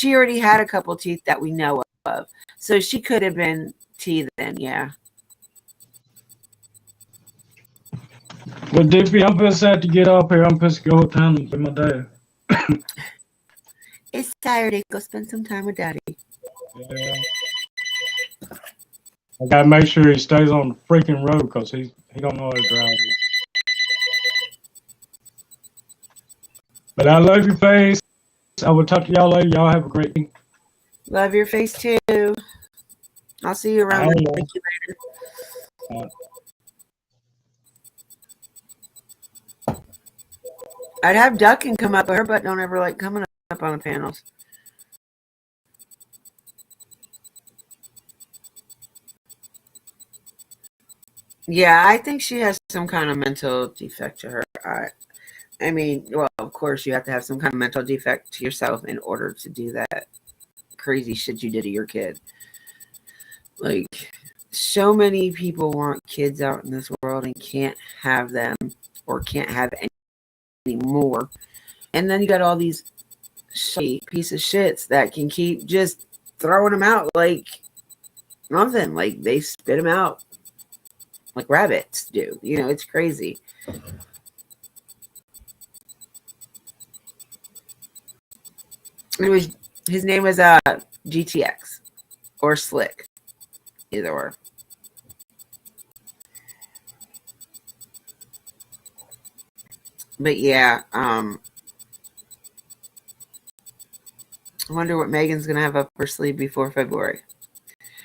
already had a couple teeth that we know of. So she could have been teething, yeah. Well, DP, I'm just sad to get off here. I'm supposed to go to town with my dad. It's Saturday. Go spend some time with Daddy. Yeah. I gotta make sure he stays on the freaking road because he don't know how to drive. But I love your face. I will talk to y'all later. Y'all have a great day. Love your face too. I'll see you around. Thank you later. I'd have Duck and come up, but her butt don't ever like coming up on the panels. Yeah, I think she has some kind of mental defect to her. I mean, well, of course, you have to have some kind of mental defect to yourself in order to do that crazy shit you did to your kid. Like, so many people want kids out in this world and can't have them or can't have any more. And then you got all these piece of shits that can keep just throwing them out like nothing. Like, they spit them out like rabbits do. You know, it's crazy. His name was GTX or Slick, either or. But yeah, I wonder what Megan's gonna have up her sleeve before February,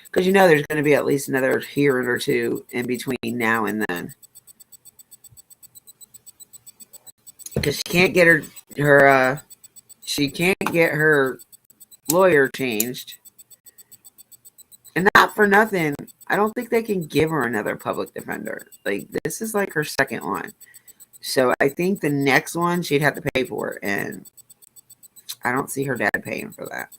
because you know there's gonna be at least another hearing or two in between now and then. Because she can't get her lawyer changed, and not for nothing. I don't think they can give her another public defender. Like, this is like her second one, so I think the next one she'd have to pay for, and I don't see her dad paying for that.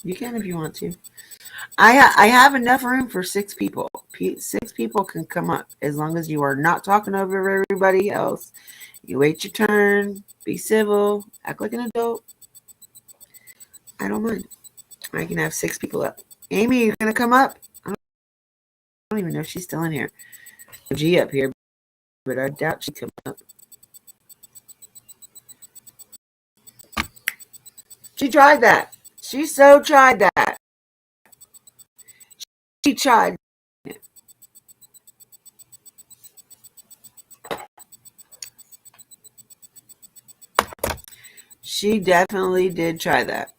You can if you want to. I have enough room for 6 people. 6 people can come up as long as you are not talking over everybody else. You wait your turn, be civil, act like an adult. I don't mind. I can have 6 people up. Amy, you're gonna come up? I don't even know if she's still in here. G up here, but I doubt she'd come up. She tried that. She so tried that. She tried. She definitely did try that.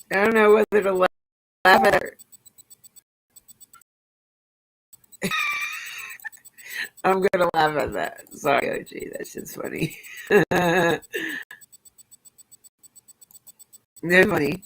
I don't know whether to laugh at her. I'm gonna laugh at that. Sorry, OG. That's just funny. They're funny.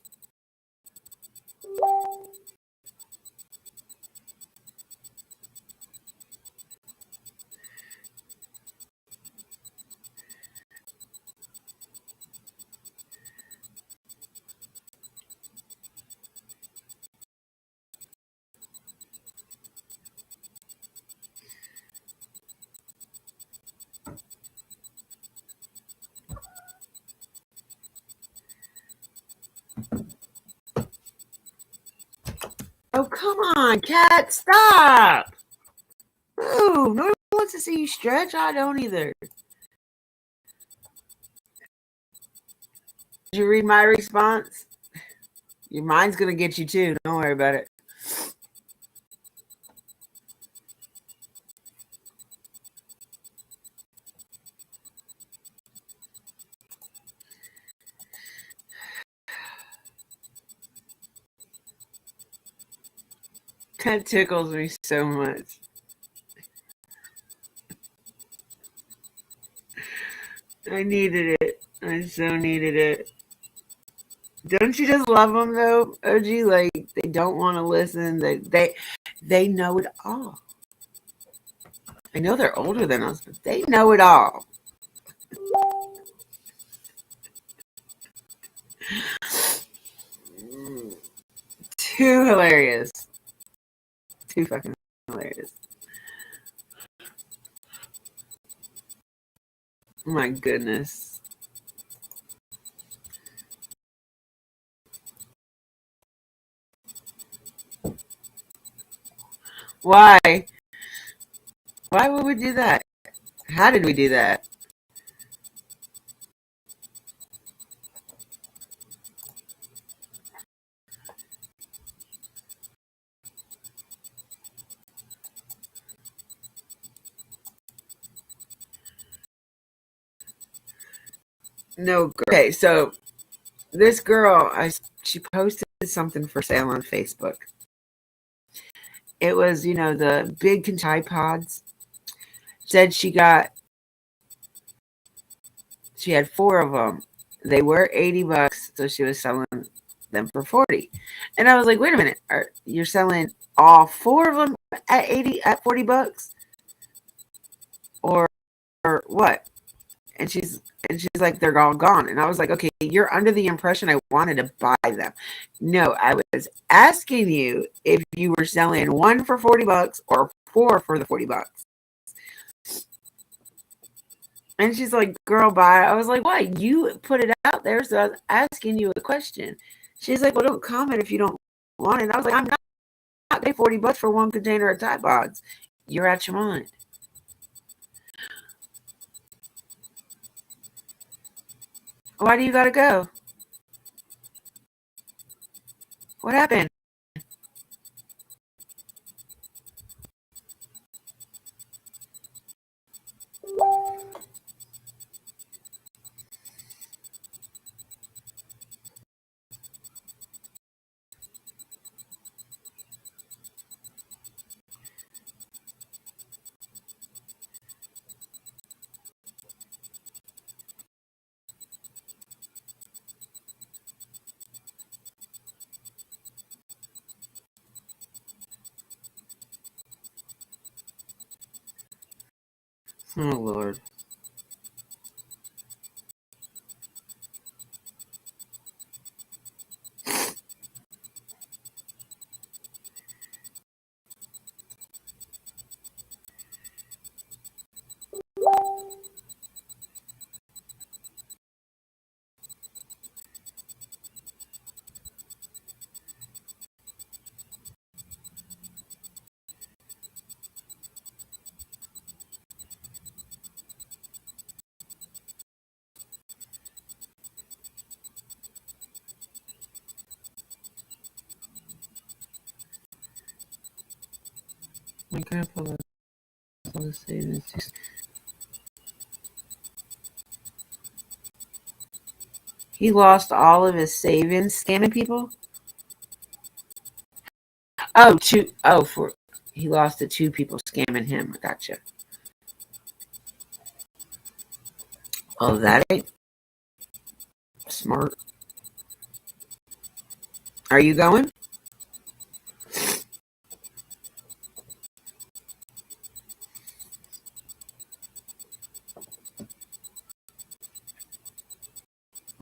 Oh, come on, cat. Stop. Ooh, no one wants to see you stretch. I don't either. Did you read my response? Your mind's going to get you too. Don't worry about it. That tickles me so much. I needed it. I so needed it. Don't you just love them though, OG? Like, they don't want to listen. They know it all. I know they're older than us, but they know it all. Too hilarious. Too fucking hilarious. Oh my goodness. Why? Why would we do that? How did we do that? No. Okay, so this girl, she posted something for sale on Facebook. It was, the big tripods. Said she had 4 of them. They were $80, so she was selling them for 40. And I was like, wait a minute, you're selling all 4 of them at $40, or what? And she's like, they're all gone. And I was like, okay, you're under the impression I wanted to buy them. No, I was asking you if you were selling 1 for $40 or 4 for the $40. And she's like, girl, buy. I was like, why? You put it out there, so I was asking you a question. She's like, well, don't comment if you don't want it. I was like, I'm not paying $40 for 1 container of Tide Pods. You're out your mind. Why do you gotta go? What happened? Oh, Lord. My grandpa lost all his savings. He lost all of his savings scamming people? Oh, he lost to 2 people scamming him. Gotcha. Oh, that ain't smart. Are you going?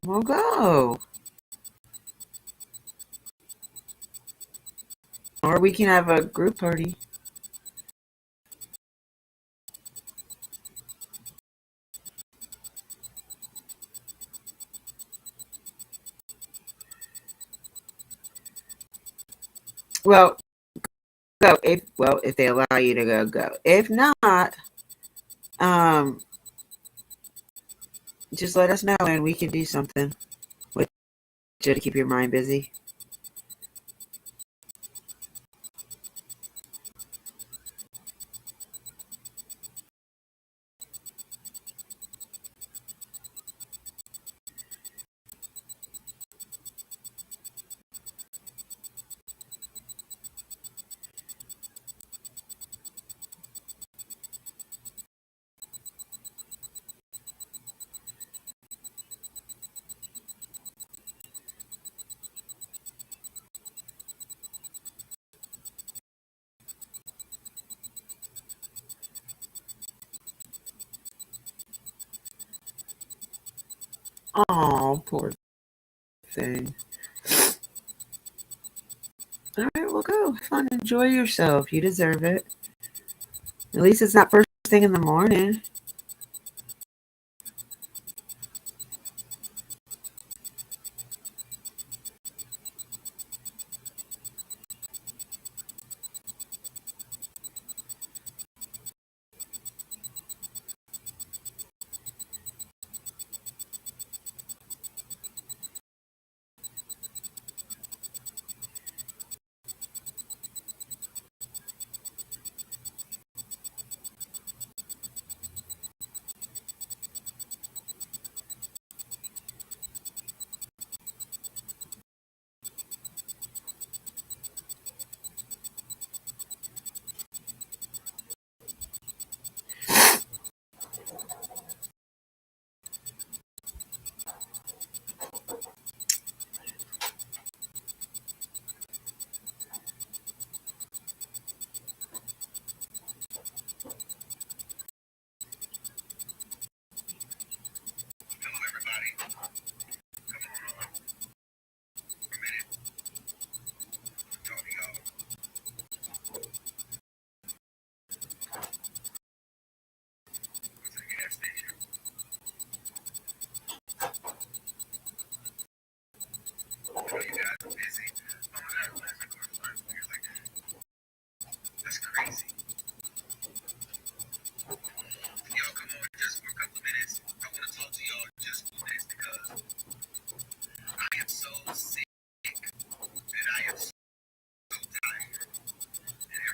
Well, go. Or we can have a group party. Well, go if they allow you to go. If not, just let us know and we can do something with you to keep your mind busy. Oh, poor thing. All right, well, go. Have fun. Enjoy yourself. You deserve it. At least it's not first thing in the morning.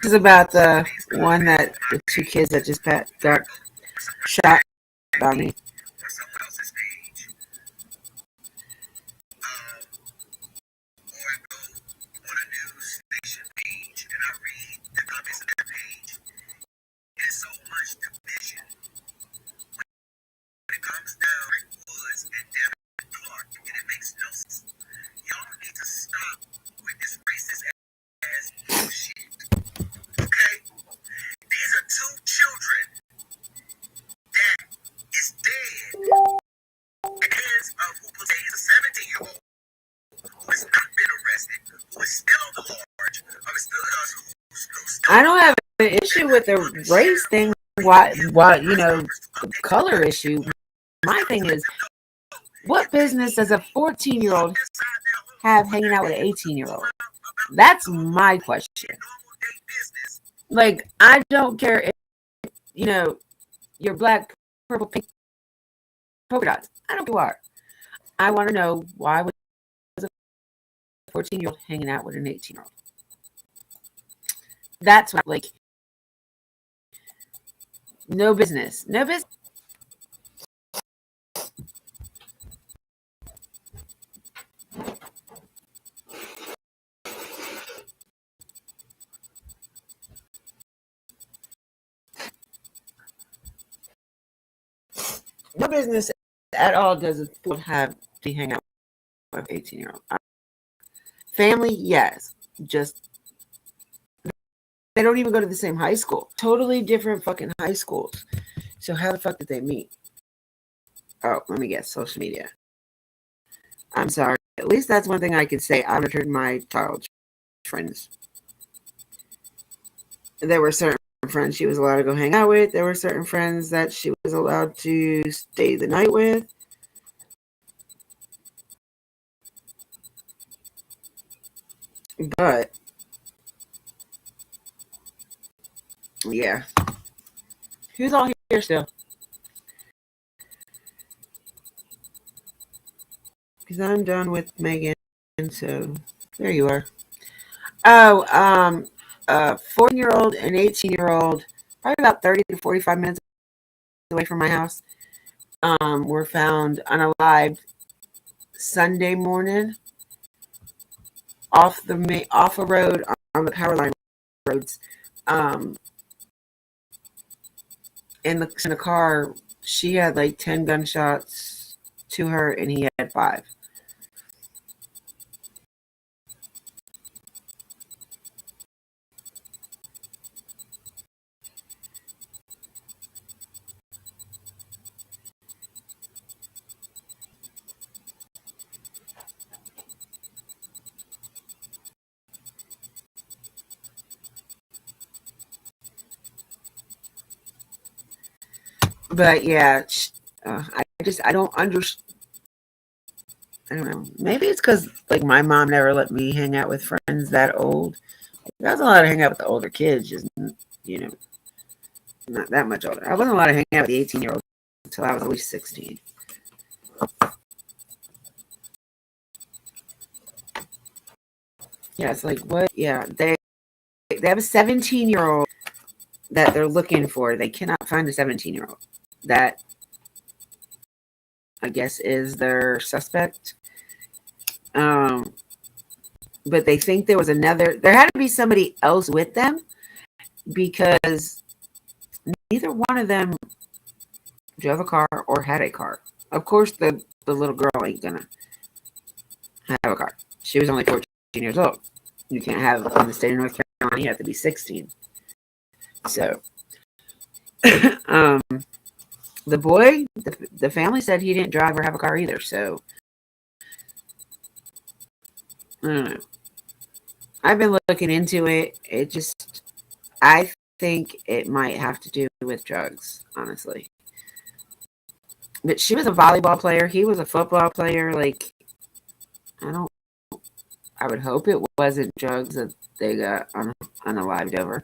This is about the one that the two kids that just got shot by me. I don't have an issue with the race thing. Why, color issue. My thing is, what business does a 14-year-old have hanging out with an 18-year-old? That's my question. Like, I don't care if, you're black, purple, pink, polka dots. I don't care who you are. I want to know, why was a 14-year-old hanging out with an 18-year-old? That's what, like, no business. No business. No business at all does a fool have to hang out with 18-year-old. Family, yes. Just, they don't even go to the same high school. Totally different fucking high schools. So how the fuck did they meet? Oh, let me guess. Social media. I'm sorry. At least that's one thing I could say. I monitored my child's friends. There were certain friends she was allowed to go hang out with. There were certain friends that she was allowed to stay the night with. But yeah. Who's all here still? Because I'm done with Megan. So there you are. Oh, 14-year-old and 18-year-old, probably about 30 to 45 minutes away from my house, were found unalived Sunday morning off a road on the power line roads. In the car, she had like 10 gunshots to her, and he had 5. But yeah, I don't understand. I don't know. Maybe it's because like my mom never let me hang out with friends that old. I was allowed to hang out with the older kids, just you know, not that much older. I wasn't allowed to hang out with the 18-year-olds until I was at least 16. Yeah, it's like what? Yeah, they have a 17-year-old that they're looking for. They cannot find a 17-year-old. That I guess is their suspect. But they think there was another. There had to be somebody else with them because neither one of them drove a car or had a car. Of course, the little girl ain't gonna have a car. She was only 14 years old. You can't have in the state of North Carolina. You have to be 16. So, the boy, the family said he didn't drive or have a car either. So, I don't know. I've been looking into it. I think it might have to do with drugs, honestly. But she was a volleyball player. He was a football player. Like, I would hope it wasn't drugs that they got unalived over.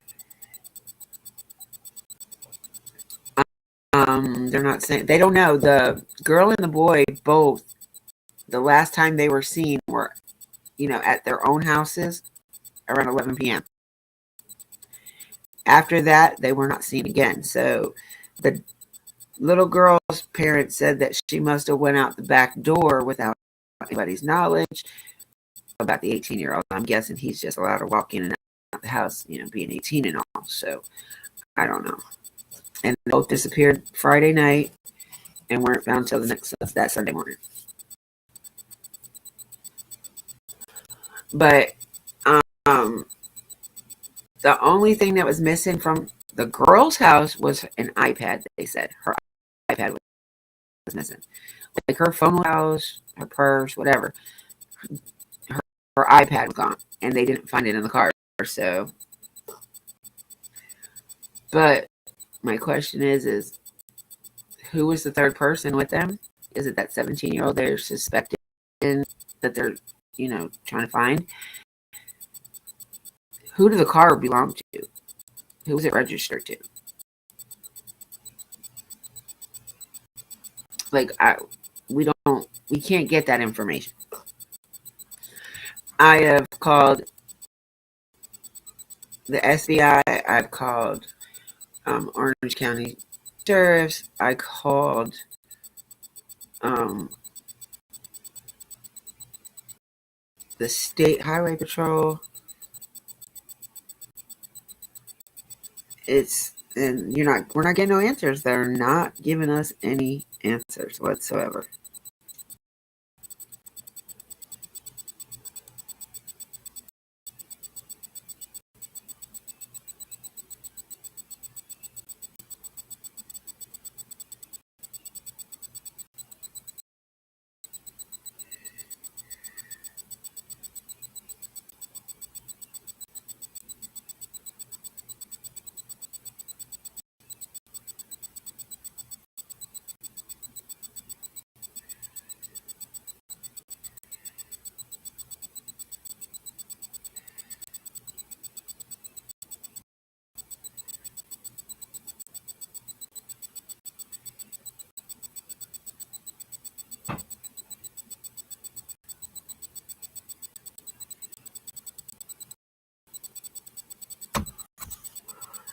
They're not saying, they don't know. The girl and the boy both, the last time they were seen were, at their own houses around 11 p.m. After that, they were not seen again. So the little girl's parents said that she must have went out the back door without anybody's knowledge about the 18-year-old. I'm guessing he's just allowed to walk in and out the house, being 18 and all. So I don't know. And they both disappeared Friday night and weren't found until that Sunday morning. But the only thing that was missing from the girl's house was an iPad. They said her iPad was missing. Like her phone was, her purse, whatever. Her iPad was gone, and they didn't find it in the car. So, but my question is who was the third person with them? Is it that 17-year-old they're suspecting that they're, trying to find? Who did the car belong to? Who was it registered to? Like, we can't get that information. I have called the SBI. I've called Orange County Sheriffs. I called the State Highway Patrol. And we're not getting no answers. They're not giving us any answers whatsoever.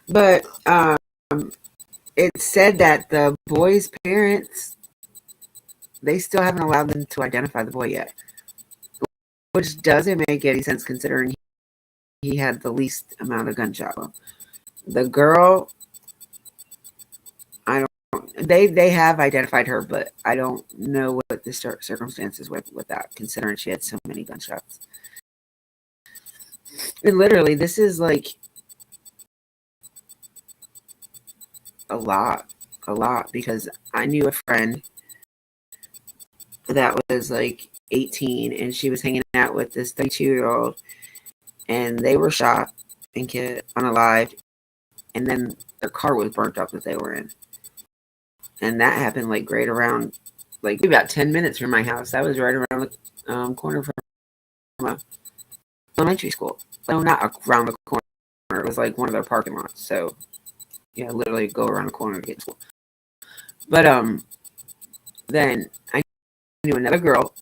But it said that the boy's parents, they still haven't allowed them to identify the boy yet, which doesn't make any sense considering he had the least amount of gunshot wounds. The girl, I don't. They have identified her, but I don't know what the circumstances with that, considering she had so many gunshots. And literally, this is like a lot, because I knew a friend that was like 18 and she was hanging out with this 32-year-old and they were shot and killed unalived, and then their car was burnt up that they were in. And that happened like right around, like about 10 minutes from my house. That was right around the corner from a elementary school. No, not around the corner. It was like one of their parking lots. So yeah, literally go around the corner to get to school. But then I knew another girl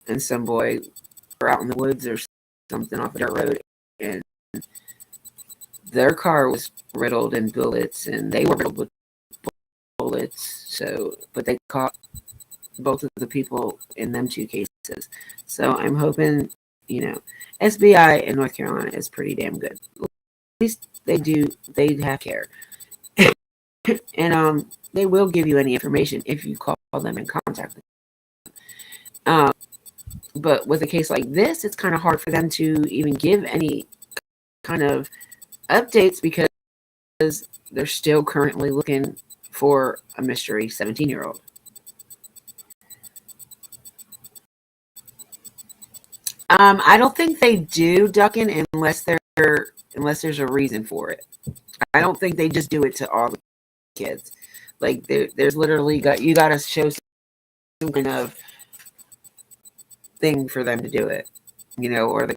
and some boy were out in the woods or something off a dirt road, and their car was riddled in bullets, and they were riddled with bullets. So, but they caught both of the people in them two cases. So I'm hoping, SBI in North Carolina is pretty damn good. At least they have care. And they will give you any information if you call them and contact them. But with a case like this, it's kind of hard for them to even give any kind of updates because they're still currently looking for a mystery 17-year-old. I don't think they do ducking unless there's a reason for it. I don't think they just do it to all the kids. Like there's literally you got to show some kind of thing for them to do it, or the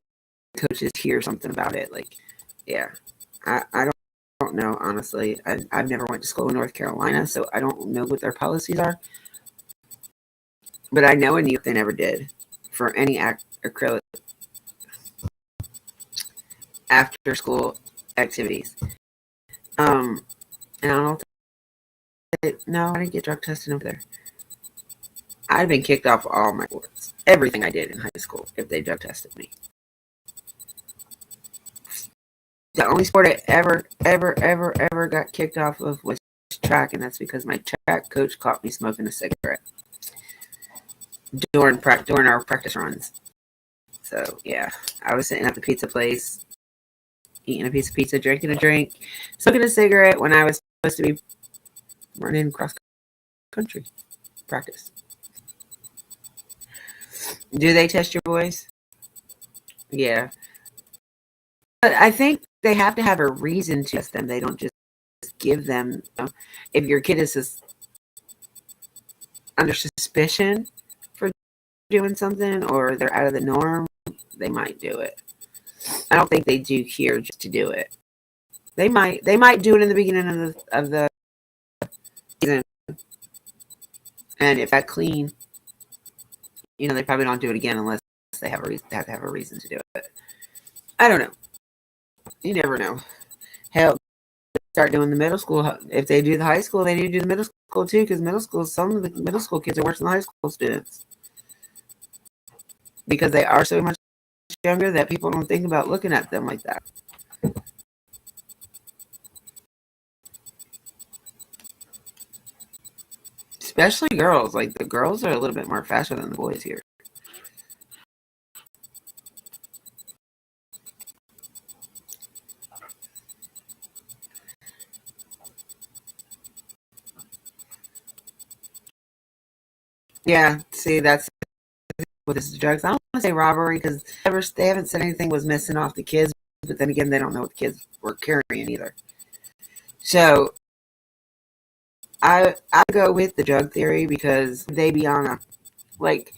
coaches hear something about it. Like, yeah, I don't know, honestly. I've never went to school in North Carolina, so I don't know what their policies are. But I know in New York they never did for any acrylic after school activities. And I don't no, I didn't get drug tested over there. I'd been kicked off all my sports, everything I did in high school, if they drug tested me. The only sport I ever got kicked off of was track, and that's because my track coach caught me smoking a cigarette during our practice runs. So yeah, I was sitting at the pizza place, eating a piece of pizza, drinking a drink, smoking a cigarette when I was supposed to be running cross country practice. Do they test your boys? Yeah. But I think they have to have a reason to test them. They don't just give them, if your kid is under suspicion for doing something or they're out of the norm, they might do it. I don't think they do here just to do it. They might do it in the beginning of the season, and if that's clean, they probably don't do it again unless they have to have a reason to do it. I don't know. You never know. Hell, start doing the middle school. If they do the high school, they need to do the middle school too, because some of the middle school kids are worse than the high school students because they are so much younger that people don't think about looking at them like that. Especially girls. Like the girls are a little bit more faster than the boys here. Yeah, see, that's with this drugs. I don't want to say robbery because they haven't said anything was missing off the kids, but then again, they don't know what the kids were carrying either. So I go with the drug theory because they be on a, like,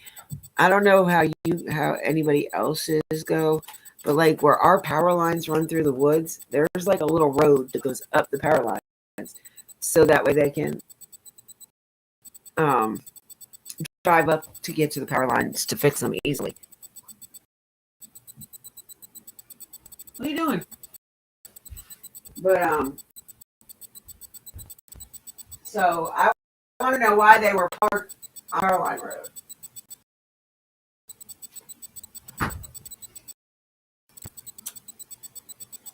I don't know how anybody else's go, but like where our power lines run through the woods, there's like a little road that goes up the power lines, so that way they can drive up to get to the power lines to fix them easily. What are you doing? But so I want to know why they were parked on Power Line Road.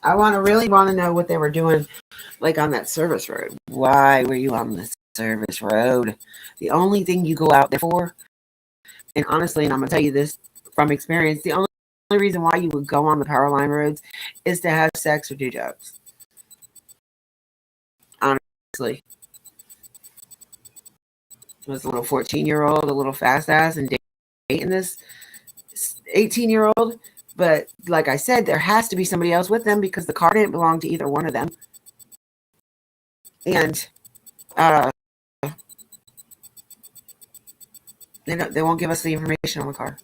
I really want to know what they were doing, like on that service road. Why were you on the service road? The only thing you go out there for, and honestly, and I'm gonna tell you this from experience, the only reason why you would go on the power line roads is to have sex or do drugs. Honestly, I was a little 14-year-old, a little fast ass, and dating this 18-year-old. But like I said, there has to be somebody else with them because the car didn't belong to either one of them. And They won't give us the information on the car.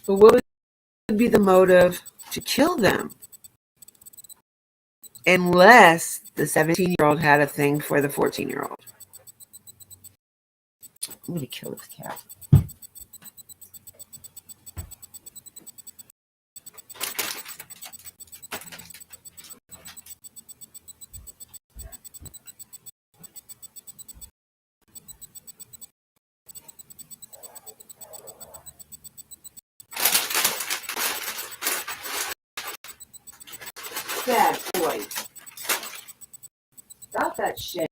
But what would be the motive to kill them? Unless the 17-year-old had a thing for the 14-year-old. I'm going to kill this cat. Bad boy. Stop that shit.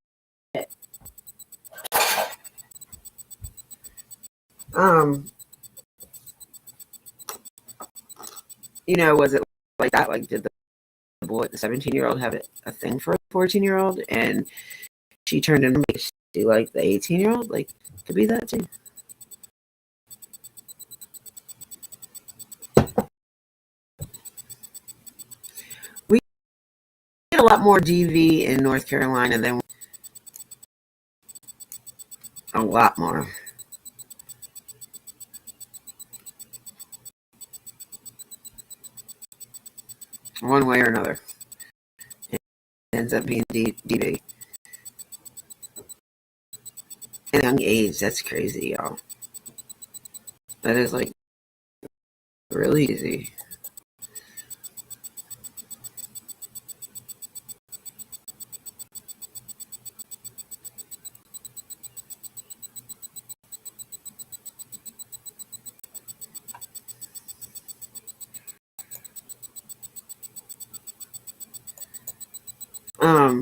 Was it like that? Like, did the 17-year-old, have a thing for a 14-year-old, and she turned in because she liked the 18-year-old? Like, could be that too. We get a lot more DV in North Carolina than a lot more. One way or another. It ends up being DV. At a young age, that's crazy, y'all. That is like really easy.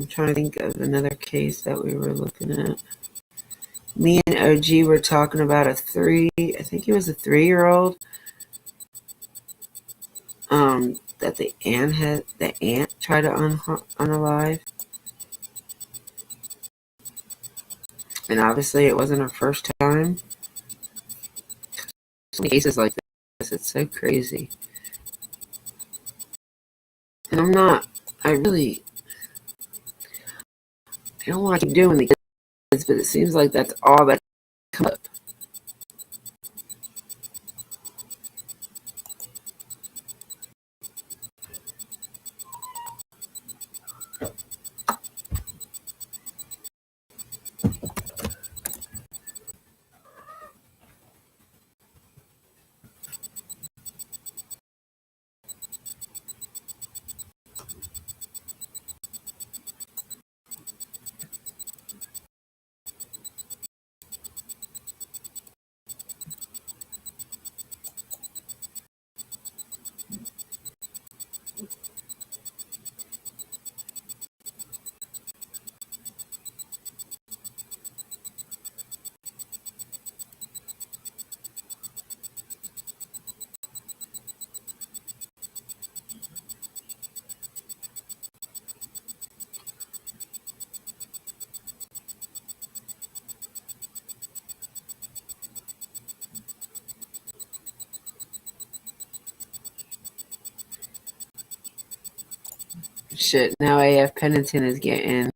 Trying to think of another case that we were looking at. Me and OG were talking about I think he was a 3-year-old. That the aunt tried to unalive. And obviously it wasn't her first time. So many cases like this, it's so crazy. And I don't want to keep doing the kids, but it seems like that's all that comes up. Shit, now AF Pennington is getting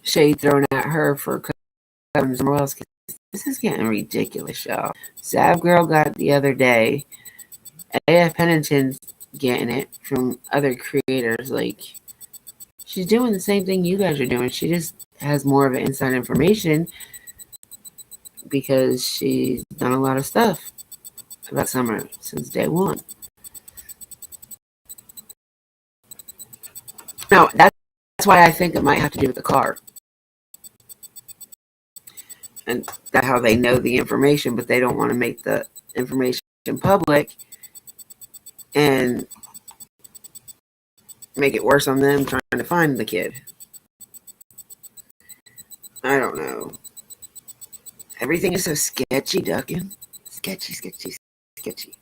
shade thrown at her for covering somewhere else. This is getting ridiculous, y'all. Sav Girl got the other day. AF Pennington's getting it from other creators. Like, she's doing the same thing you guys are doing. She just has more of an inside information because she's done a lot of stuff about Summer since day one. No, that's why I think it might have to do with the car. And that's how they know the information, but they don't want to make the information public and make it worse on them trying to find the kid. I don't know. Everything is so sketchy, Duckin. Sketchy, sketchy, sketchy.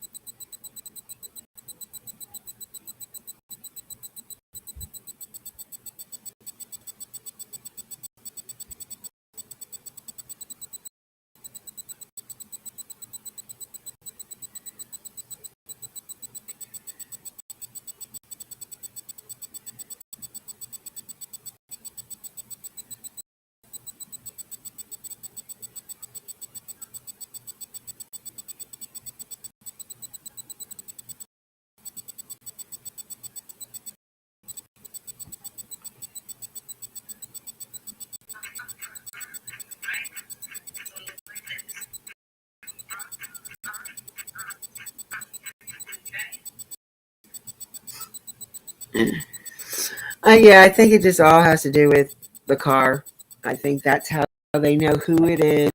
Yeah, I think it just all has to do with the car. I think that's how they know who it is,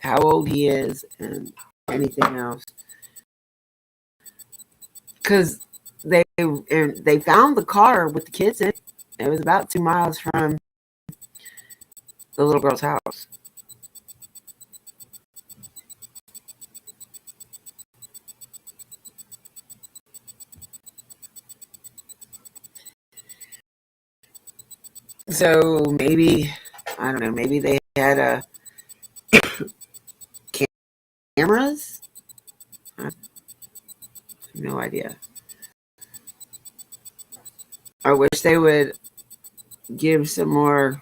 how old he is, and anything else. Because they found the car with the kids in it. It was about 2 miles from the little girl's house. So maybe, I don't know, maybe they had cameras? I have no idea. I wish they would give some more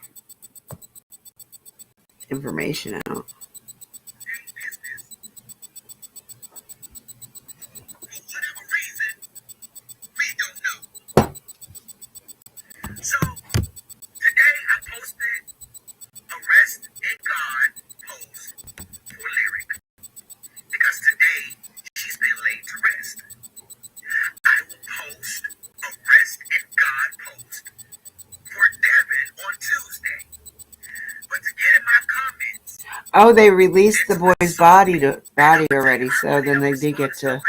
information out. So today I posted a rest in God post for Lyric because today she's been laid to rest. I will post a rest in God post for Devin on Tuesday. But to get in my comments, Oh, they released the boy's body already, so then they did get to.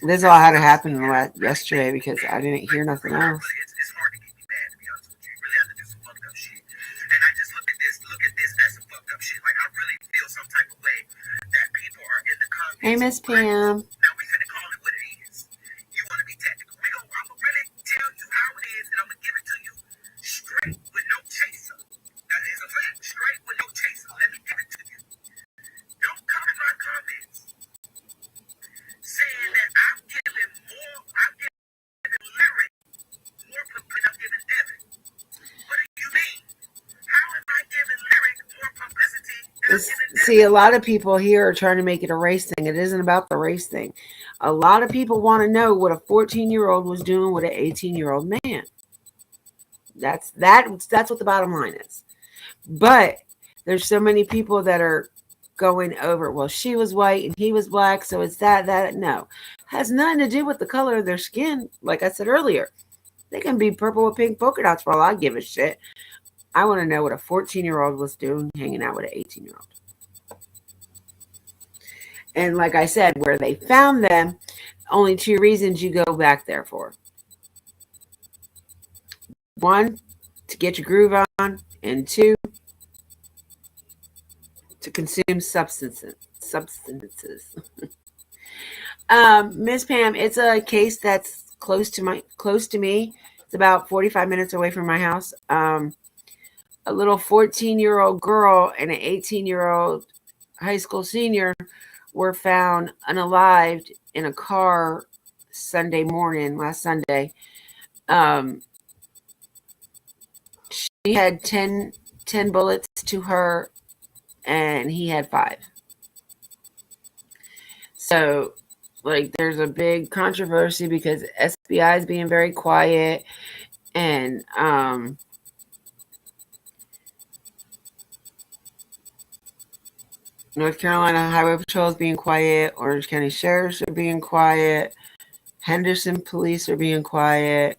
This all had to happen yesterday because I didn't hear nothing else. it's hard to get me mad, to be honest with you. You really have to do some fucked up shit. And I just look at this as some fucked up shit. Like I really feel some type of way that people are in the comments. Hey, Miss Pam. Now we finna call it what it is. You wanna be technical. I'm gonna really tell you how it is and I'm gonna give it to you straight with no chaser. That is a fact. Straight with no chaser. Let me give it to you. Don't come in my comments saying that I'm giving Lyric more than I'm giving Devin. What do you mean? How am I giving Lyric more publicity than I'm giving Devin? See, a lot of people here are trying to make it a race thing. It isn't about the race thing. A lot of people want to know what a 14-year-old was doing with an 18-year-old man. That's what the bottom line is. But there's so many people that are going over, well, she was white and he was black, so it's that. No. Has nothing to do with the color of their skin. Like I said earlier, they can be purple with pink polka dots for all I give a shit. I want to know what a 14-year-old was doing hanging out with an 18-year-old. And like I said, where they found them, only 2 reasons you go back there for. 1, to get your groove on, and 2, to consume substances. Miss Pam, it's a case that's close to me. It's about 45 minutes away from my house. A little 14-year-old girl and an 18-year-old high school senior were found unalived in a car last Sunday. She had 10 bullets to her, and he had 5. So, like, there's a big controversy because SBI is being very quiet, and North Carolina Highway Patrol is being quiet. Orange County Sheriffs are being quiet. Henderson Police are being quiet.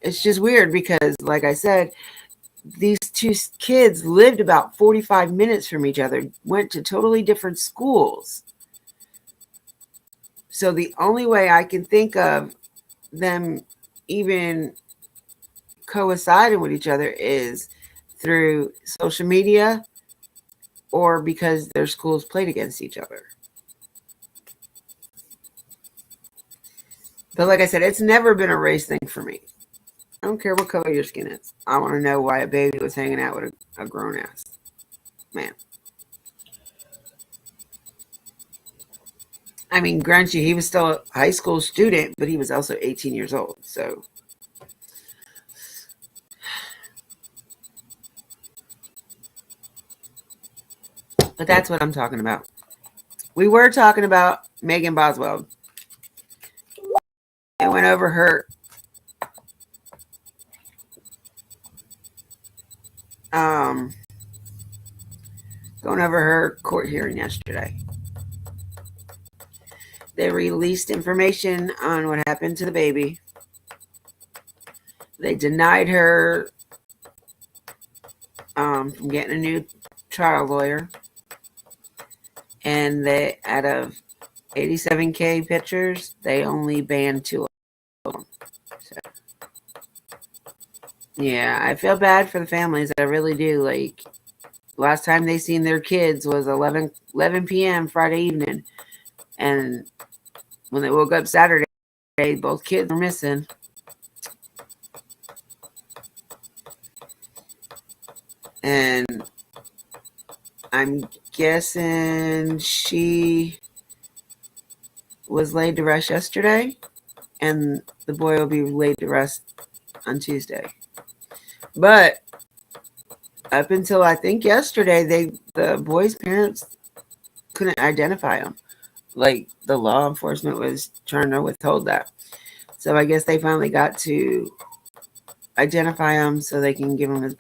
It's just weird because, like I said, these 2 kids lived about 45 minutes from each other, went to totally different schools. So the only way I can think of them even coinciding with each other is through social media or because their schools played against each other. But like I said, it's never been a race thing for me. I don't care what color your skin is. I want to know why a baby was hanging out with a grown-ass man. I mean, grant you, he was still a high school student, but he was also 18 years old. So, but that's what I'm talking about. We were talking about Megan Boswell. It went over her going over her court hearing yesterday. They released information on what happened to the baby. They denied her from getting a new trial lawyer. And they, out of 87K pictures, they only banned 2 of them. So, yeah, I feel bad for the families. I really do. Like, last time they seen their kids was 11 p.m. Friday evening. And when they woke up Saturday, both kids were missing. And I'm guessing she was laid to rest yesterday, and the boy will be laid to rest on Tuesday. But up until I think yesterday, the boy's parents couldn't identify him. Like, the law enforcement was trying to withhold that. So I guess they finally got to identify him so they can give him his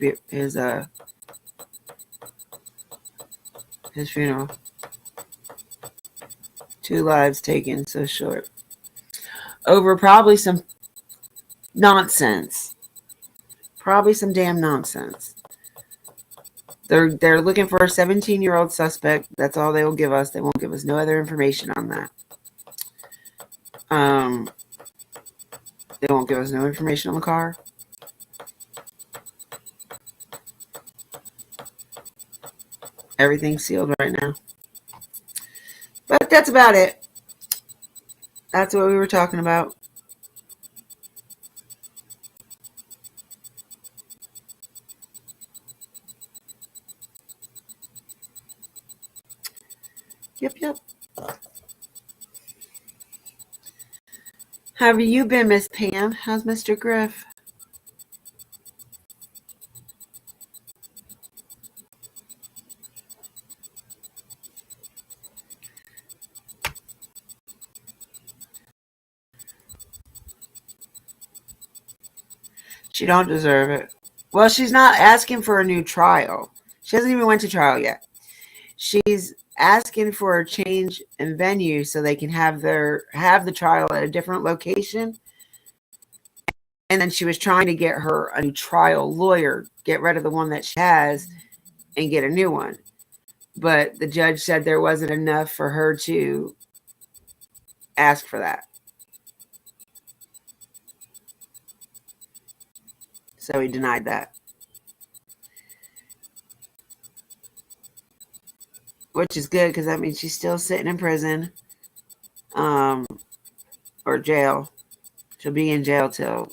funeral. 2 lives taken so short over probably some nonsense. Probably some damn nonsense. They're looking for a 17-year-old suspect. That's all they will give us. They won't give us no other information on that. They won't give us no information on the car. Everything's sealed right now. But that's about it. That's what we were talking about. Yep. How have you been, Miss Pam? How's Mr. Griff? She don't deserve it. Well, she's not asking for a new trial. She hasn't even went to trial yet. She's asking for a change in venue so they can have the trial at a different location. And then she was trying to get her a new trial lawyer, get rid of the one that she has, and get a new one. But the judge said there wasn't enough for her to ask for that. So he denied that. Which is good, because that means she's still sitting in prison. Or jail. She'll be in jail till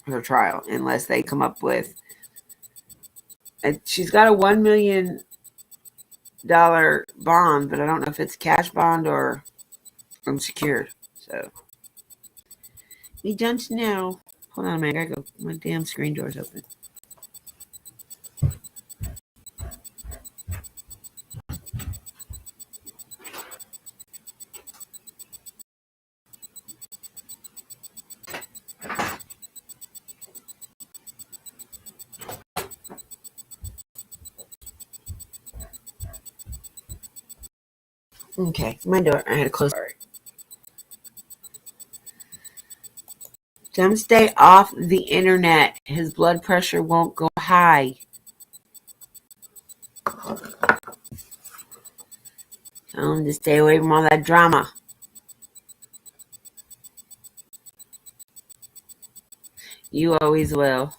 her trial, unless they come up with... And she's got a $1 million bond, but I don't know if it's cash bond or unsecured. So we don't know. Hold on a minute, I gotta go. My damn screen door's open. Okay, my door. I had to close it. Don't stay off the internet. His blood pressure won't go high. Tell him to stay away from all that drama. You always will.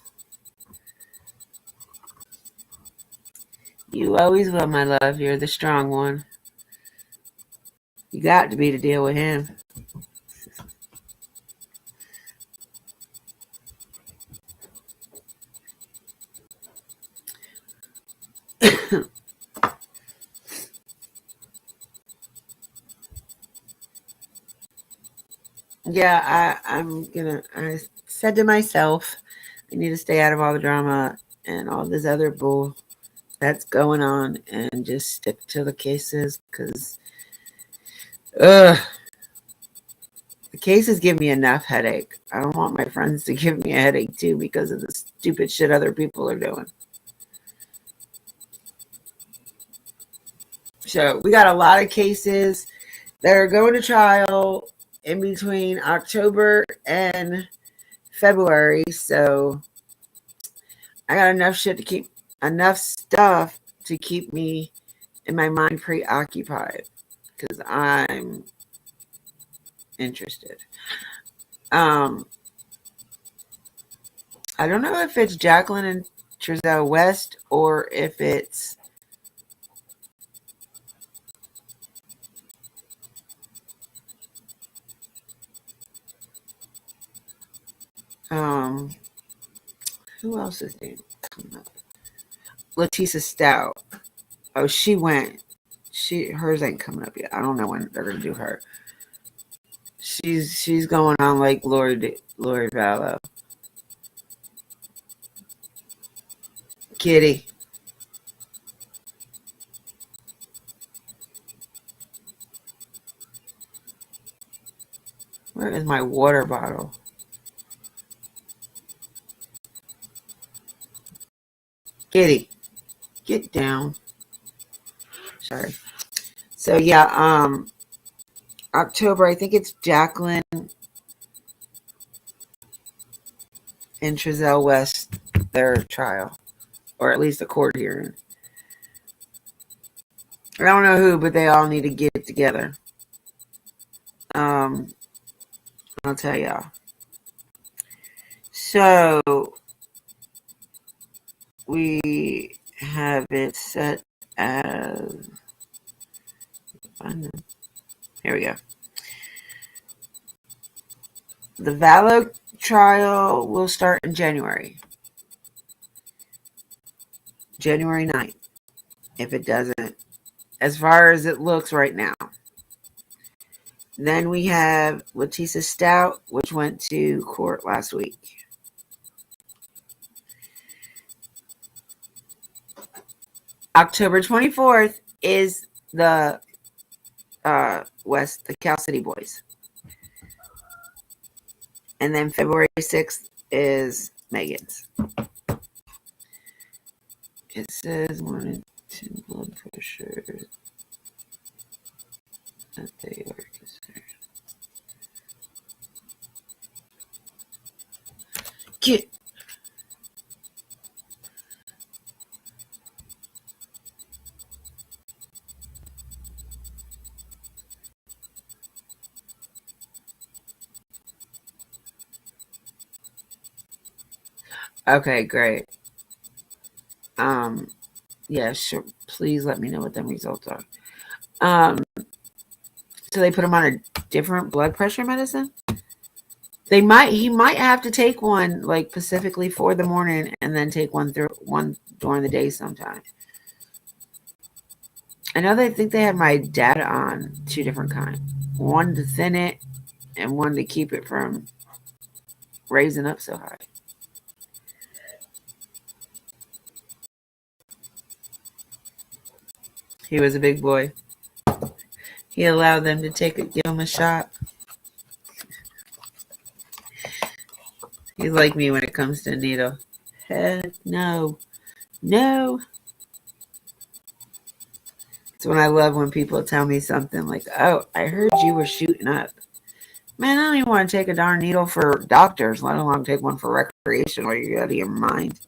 You always will, my love. You're the strong one. You got to be to deal with him. Yeah, I said to myself, I need to stay out of all the drama and all this other bull that's going on and just stick to the cases, because the cases give me enough headache. I don't want my friends to give me a headache too because of the stupid shit other people are doing. So we got a lot of cases They're going to trial in between October and February, so I got enough stuff to keep me in my mind preoccupied because I'm interested. I don't know if it's Jacqueline and Trizelle West or if it's who else is name coming up? Leticia Stout. Oh, she went. Hers ain't coming up yet. I don't know when they're gonna do her. She's going on like Lori Vallow. Kitty. Where is my water bottle? Kitty, get down. Sorry. So yeah, October, I think it's Jacqueline and Trizelle West, their trial. Or at least a court hearing. I don't know who, but they all need to get it together. I'll tell y'all. So we have it set as, here we go. The Vallow trial will start in January 9th, if it doesn't, as far as it looks right now. Then we have Leticia Stout, which went to court last week. October 24th is the the Cal City Boys. And then February 6th is Megan's. It says 1 and 2 blood pressure that they are concerned. Get. Okay, great. Yeah, sure. Please let me know what the results are. So they put him on a different blood pressure medicine? He might have to take one like specifically for the morning and then take one during the day sometime. I know they think they have my dad on 2 different kinds. One to thin it and one to keep it from raising up so high. He was a big boy. He allowed them to give him a shot. He's like me when it comes to a needle. Heck no. No. It's when I love when people tell me something like, oh, I heard you were shooting up. Man, I don't even want to take a darn needle for doctors, let alone take one for recreation. Are you out of your mind?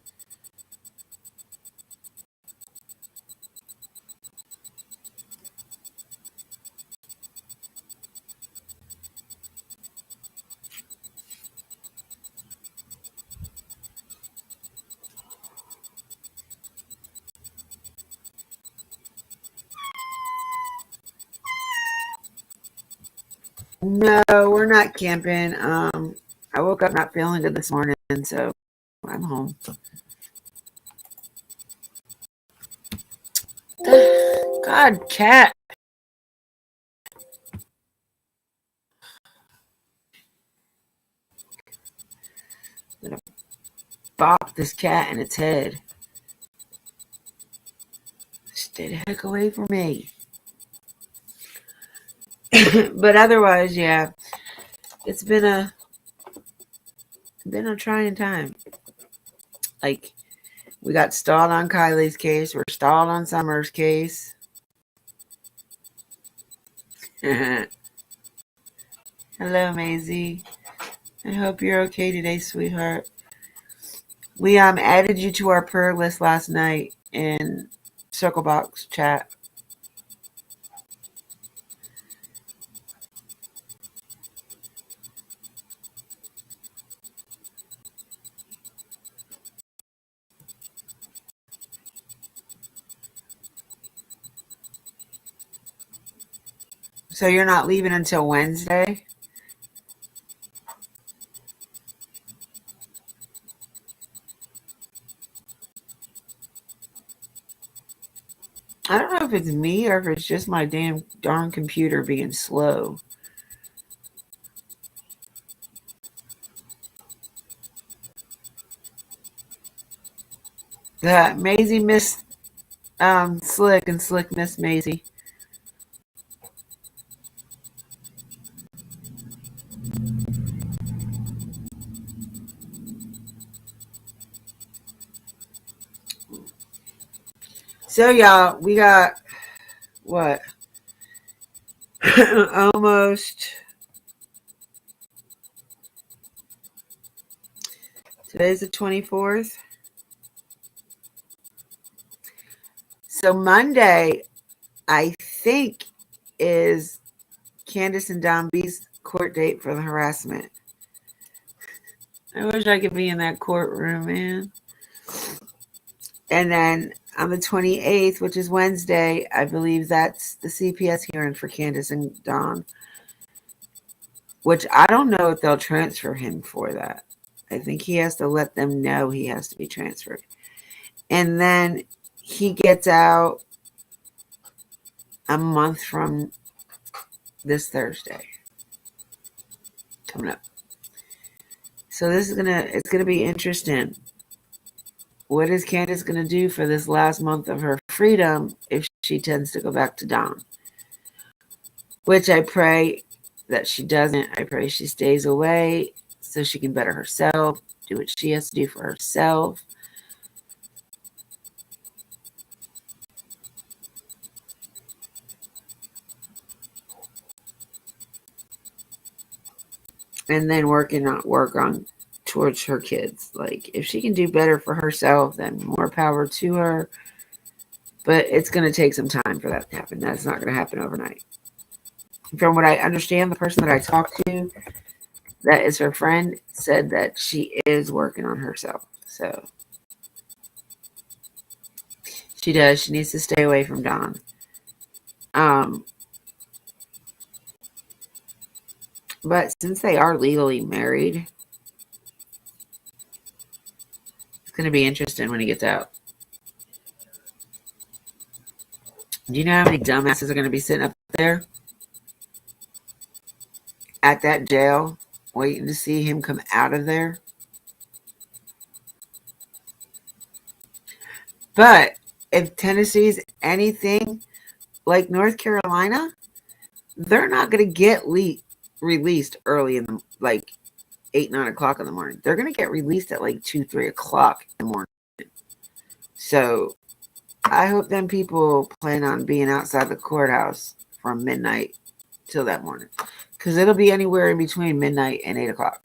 No, we're not camping. I woke up not feeling good this morning, so I'm home. God, cat. I'm gonna bop this cat in its head. Stay the heck away from me. But otherwise, yeah, it's been a trying time. Like, we got stalled on Kylie's case. We're stalled on Summer's case. Hello, Maisie. I hope you're okay today, sweetheart. We added you to our prayer list last night in Circlebox chat. So you're not leaving until Wednesday? I don't know if it's me or if it's just my darn computer being slow. That Maisie Miss Slick and Slick Miss Maisie. So y'all, we got what? Almost. Today's the 24th. So Monday, I think, is Candace and Don B's court date for the harassment. I wish I could be in that courtroom, man. And then on the 28th, which is Wednesday, I believe that's the CPS hearing for Candace and Don, which I don't know if they'll transfer him for that. I think he has to let them know he has to be transferred. And then he gets out a month from this Thursday coming up. So this is it's gonna be interesting. What is Candace gonna do for this last month of her freedom if she tends to go back to Don? Which I pray that she doesn't. I pray she stays away so she can better herself, do what she has to do for herself. And then work on towards her kids. Like, if she can do better for herself, then more power to her. But it's going to take some time for that to happen. That's not going to happen overnight. From what I understand, the person that I talked to, that is her friend, said that she is working on herself. So she does. She needs to stay away from Don. But since they are legally married, it's going to be interesting when he gets out. Do you know how many dumbasses are going to be sitting up there at that jail waiting to see him come out of there? But if Tennessee's anything like North Carolina, they're not going to get released early in the, like 8, 9 o'clock in the morning. They're going to get released at like 2, 3 o'clock in the morning. So I hope them people plan on being outside the courthouse from midnight till that morning, because it'll be anywhere in between midnight and 8 o'clock.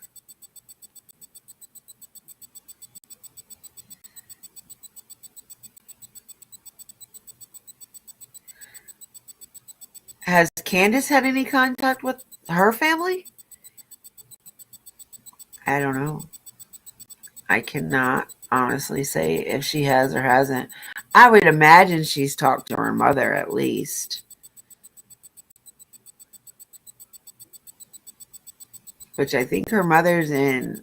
Has Candace had any contact with her family? I don't know. I cannot honestly say if she has or hasn't. I would imagine she's talked to her mother at least. Which I think her mother's in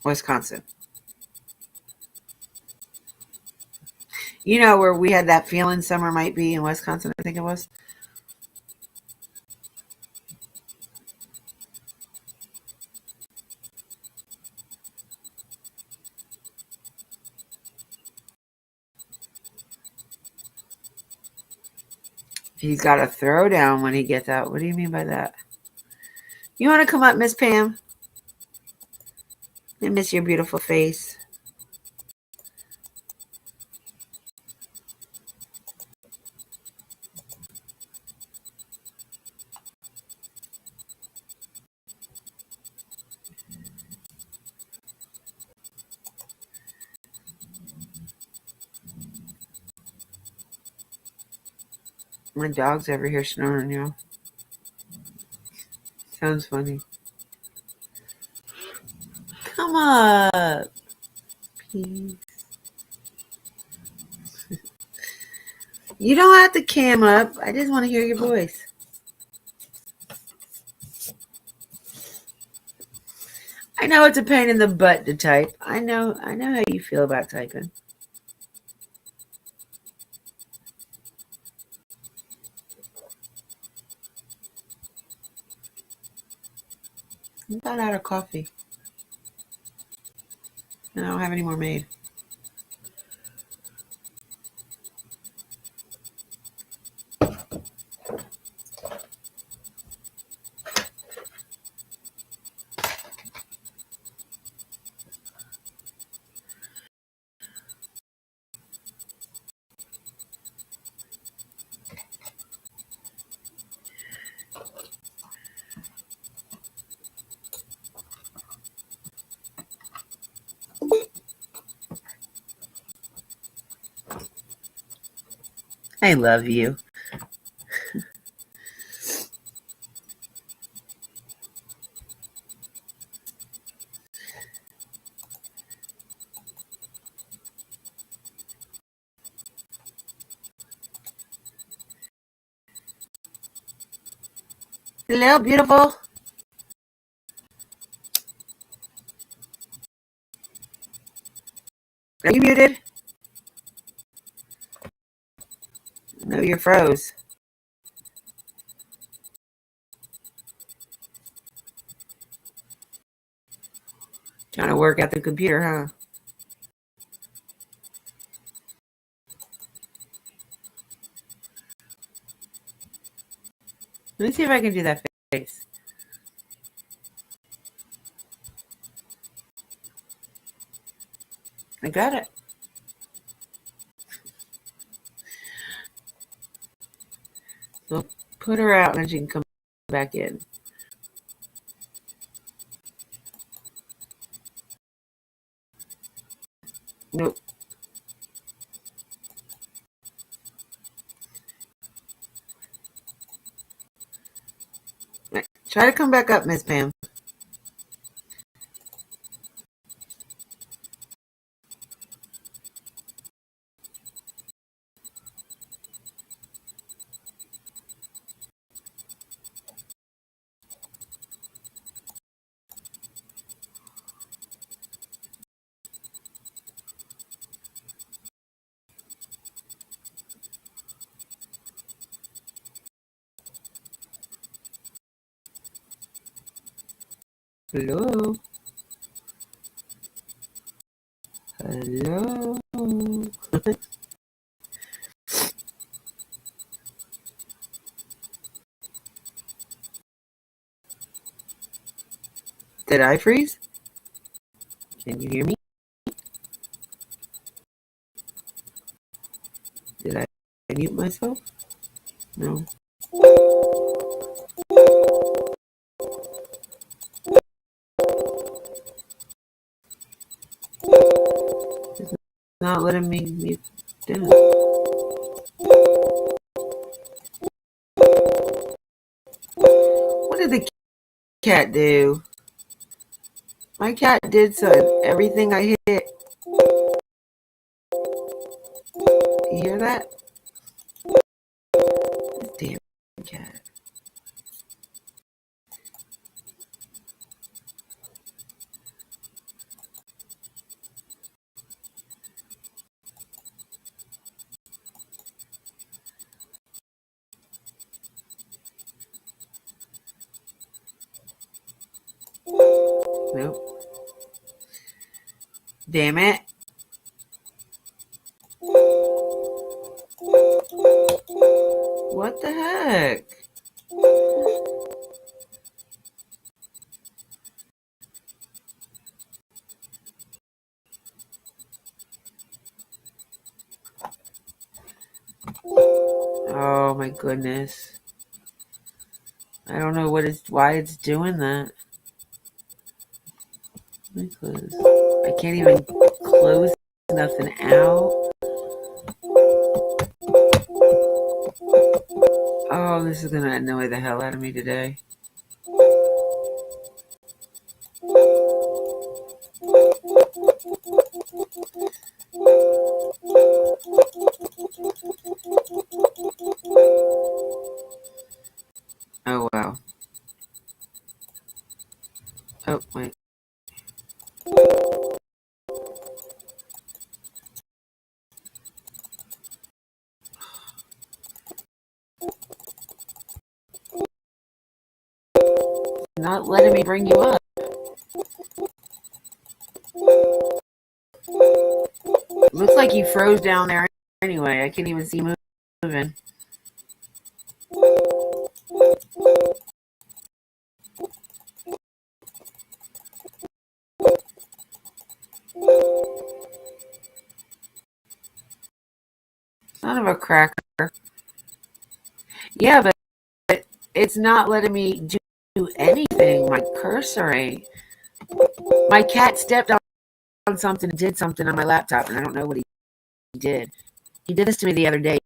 Wisconsin. You know where we had that feeling summer might be in Wisconsin, I think it was. He's got a throwdown when he gets out. What do you mean by that? You want to come up, Miss Pam? I miss your beautiful face. My dog's over here snoring, y'all. Sounds funny. Come up, please. You don't have to cam up. I just want to hear your voice. I know it's a pain in the butt to type. I know how you feel about typing. I'm about out of coffee. And I don't have any more made. I love you. Hello, beautiful. Are you muted? No, you're froze. Trying to work at the computer, huh? Let me see if I can do that face. I got it. So put her out and she can come back in. Nope. Right. Try to come back up, Miss Pam. Hello. Hello. Did I freeze? Can you hear me? Did I mute myself? No. It's not letting me mute down. What did the cat do? My cat did everything I hit. You hear that? Damn cat. Nope. Damn it. What the heck? Oh my goodness. I don't know why it's doing that. Let me close. I can't even close nothing out. Oh, this is going to annoy the hell out of me today. Oh, wow. Oh, wait. Not letting me bring you up. Looks like you froze down there anyway. I can't even see you moving. Son of a cracker. Yeah, but it's not letting me do anything. My cursor ain't. My cat stepped on something and did something on my laptop, and I don't know what he did. He did this to me the other day,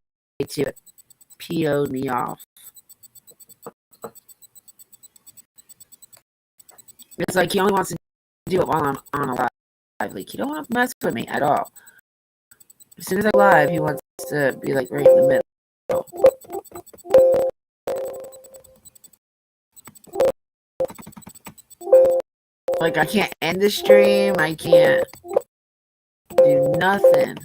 too. It PO'd me off. It's like he only wants to do it while I'm on a live. Like, he don't want to mess with me at all. As soon as I live, he wants to be like right in the middle. Like, I can't end the stream. I can't do nothing.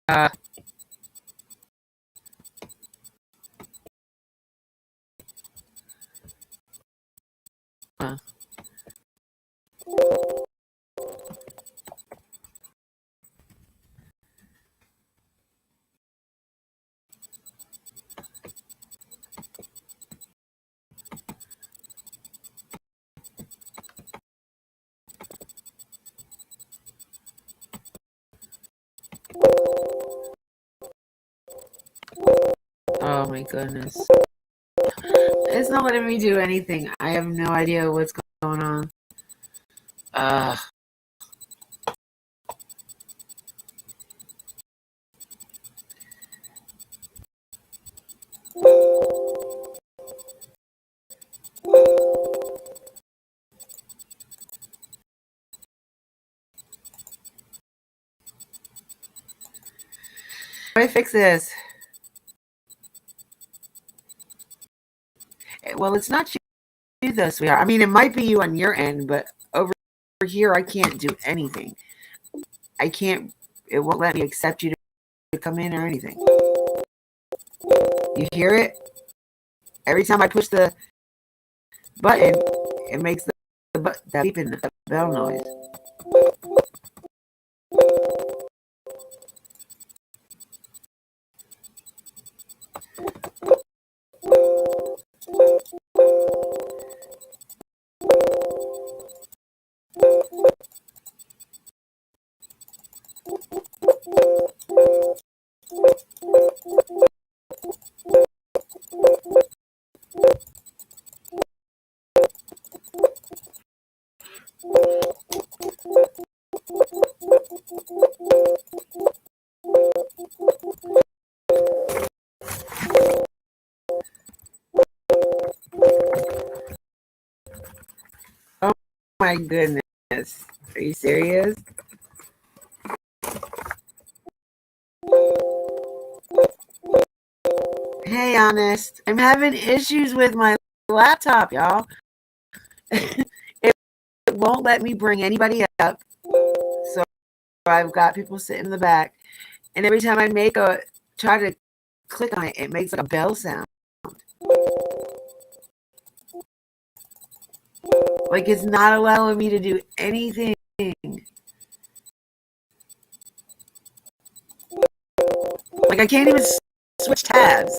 Uh, oh my goodness. It's not letting me do anything. I have no idea what's going on. How do I fix this? Well, it's not you though, sweetheart. I mean, it might be you on your end, but over here, I can't do anything. I can't. It won't let me accept you to come in or anything. You hear it? Every time I push the button, it makes that beeping, the bell noise. Oh my goodness. Are you serious? Hey, honest. I'm having issues with my laptop, y'all. It won't let me bring anybody up. So I've got people sitting in the back. And every time I try to click on it, it makes like a bell sound. Like, it's not allowing me to do anything. Like, I can't even switch tabs.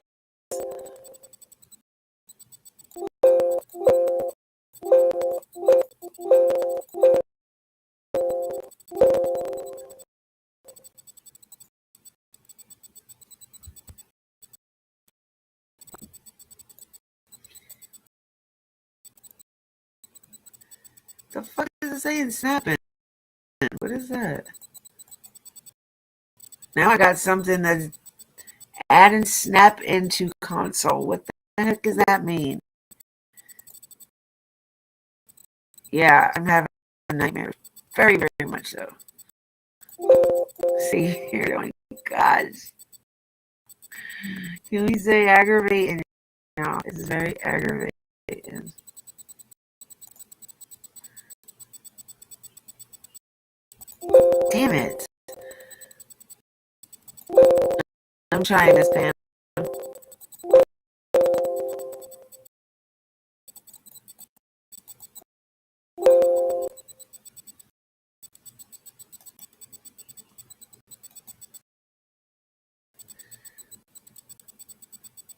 The fuck is it saying snapping? What is that? Now I got something that's add and snap into console. What the heck does that mean? Yeah, I'm having nightmares. Very, very much so. See, here going, gosh. Can we say aggravating? No, it's very aggravating. Damn it. I'm trying this, Pam.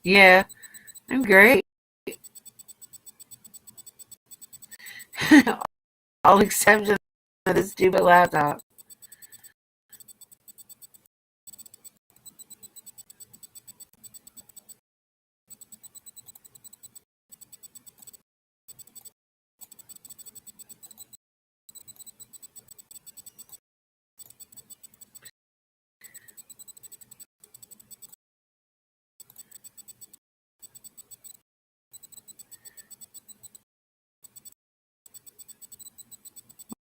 Yeah, I'm great. All exception of this stupid laptop.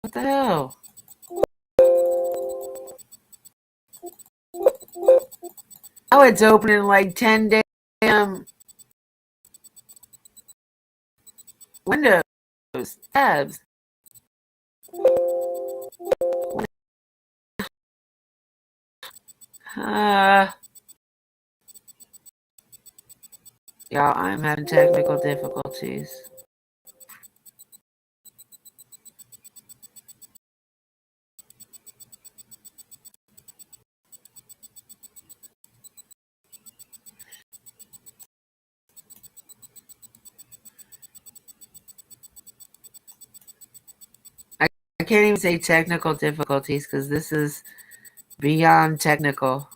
What the hell? Oh, it's opening like 10 damn windows, tabs. Y'all, I'm having technical difficulties. I can't even say technical difficulties because this is beyond technical.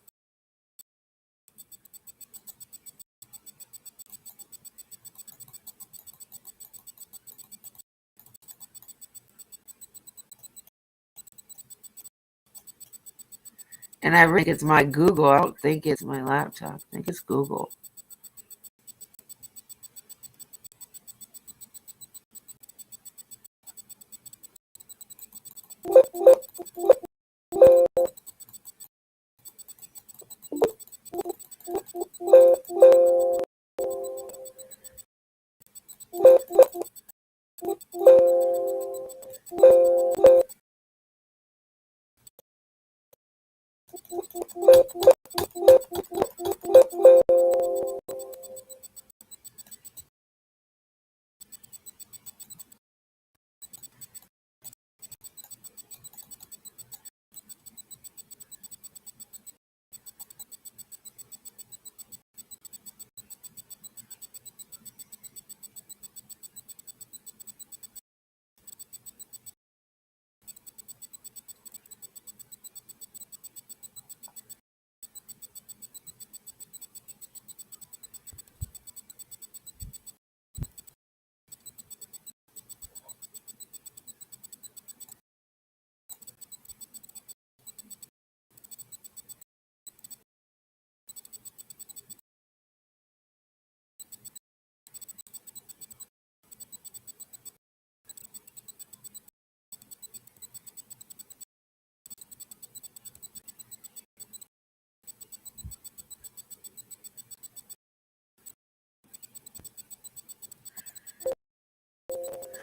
And I really think it's my Google. I don't think it's my laptop. I think it's Google.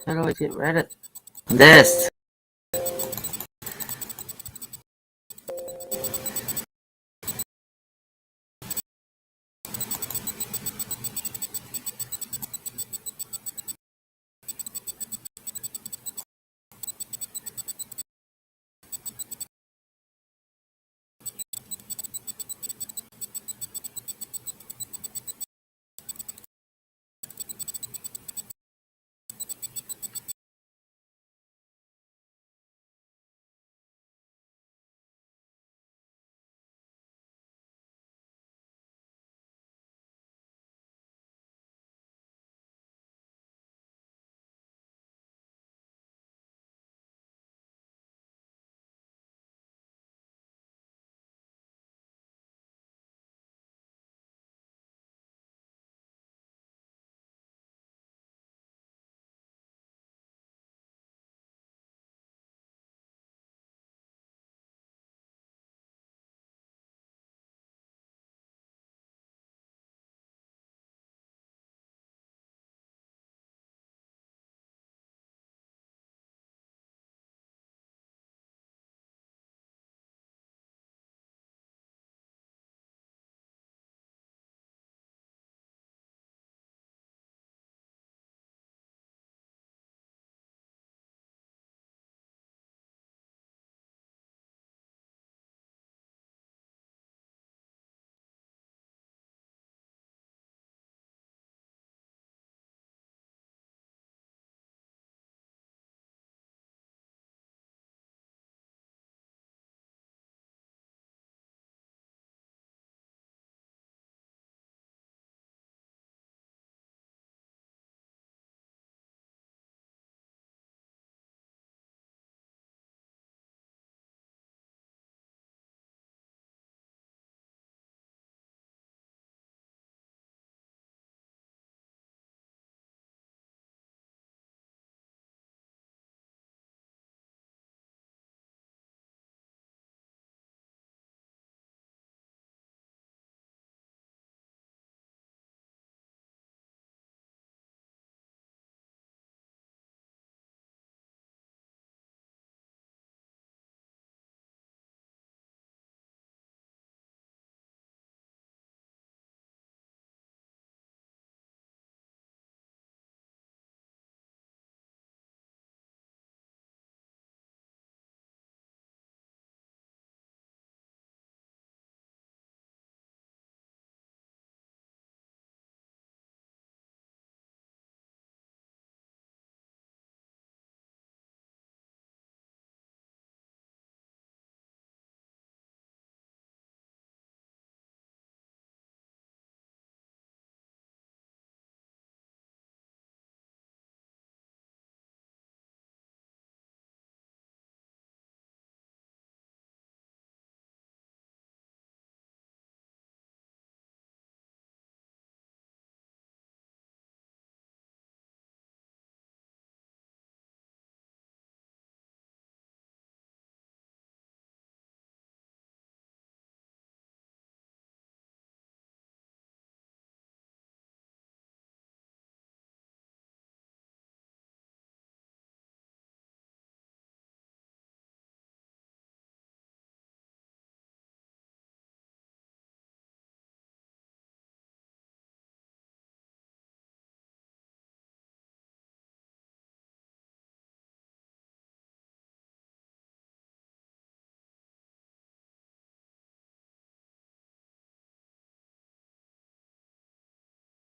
How do I get rid of this?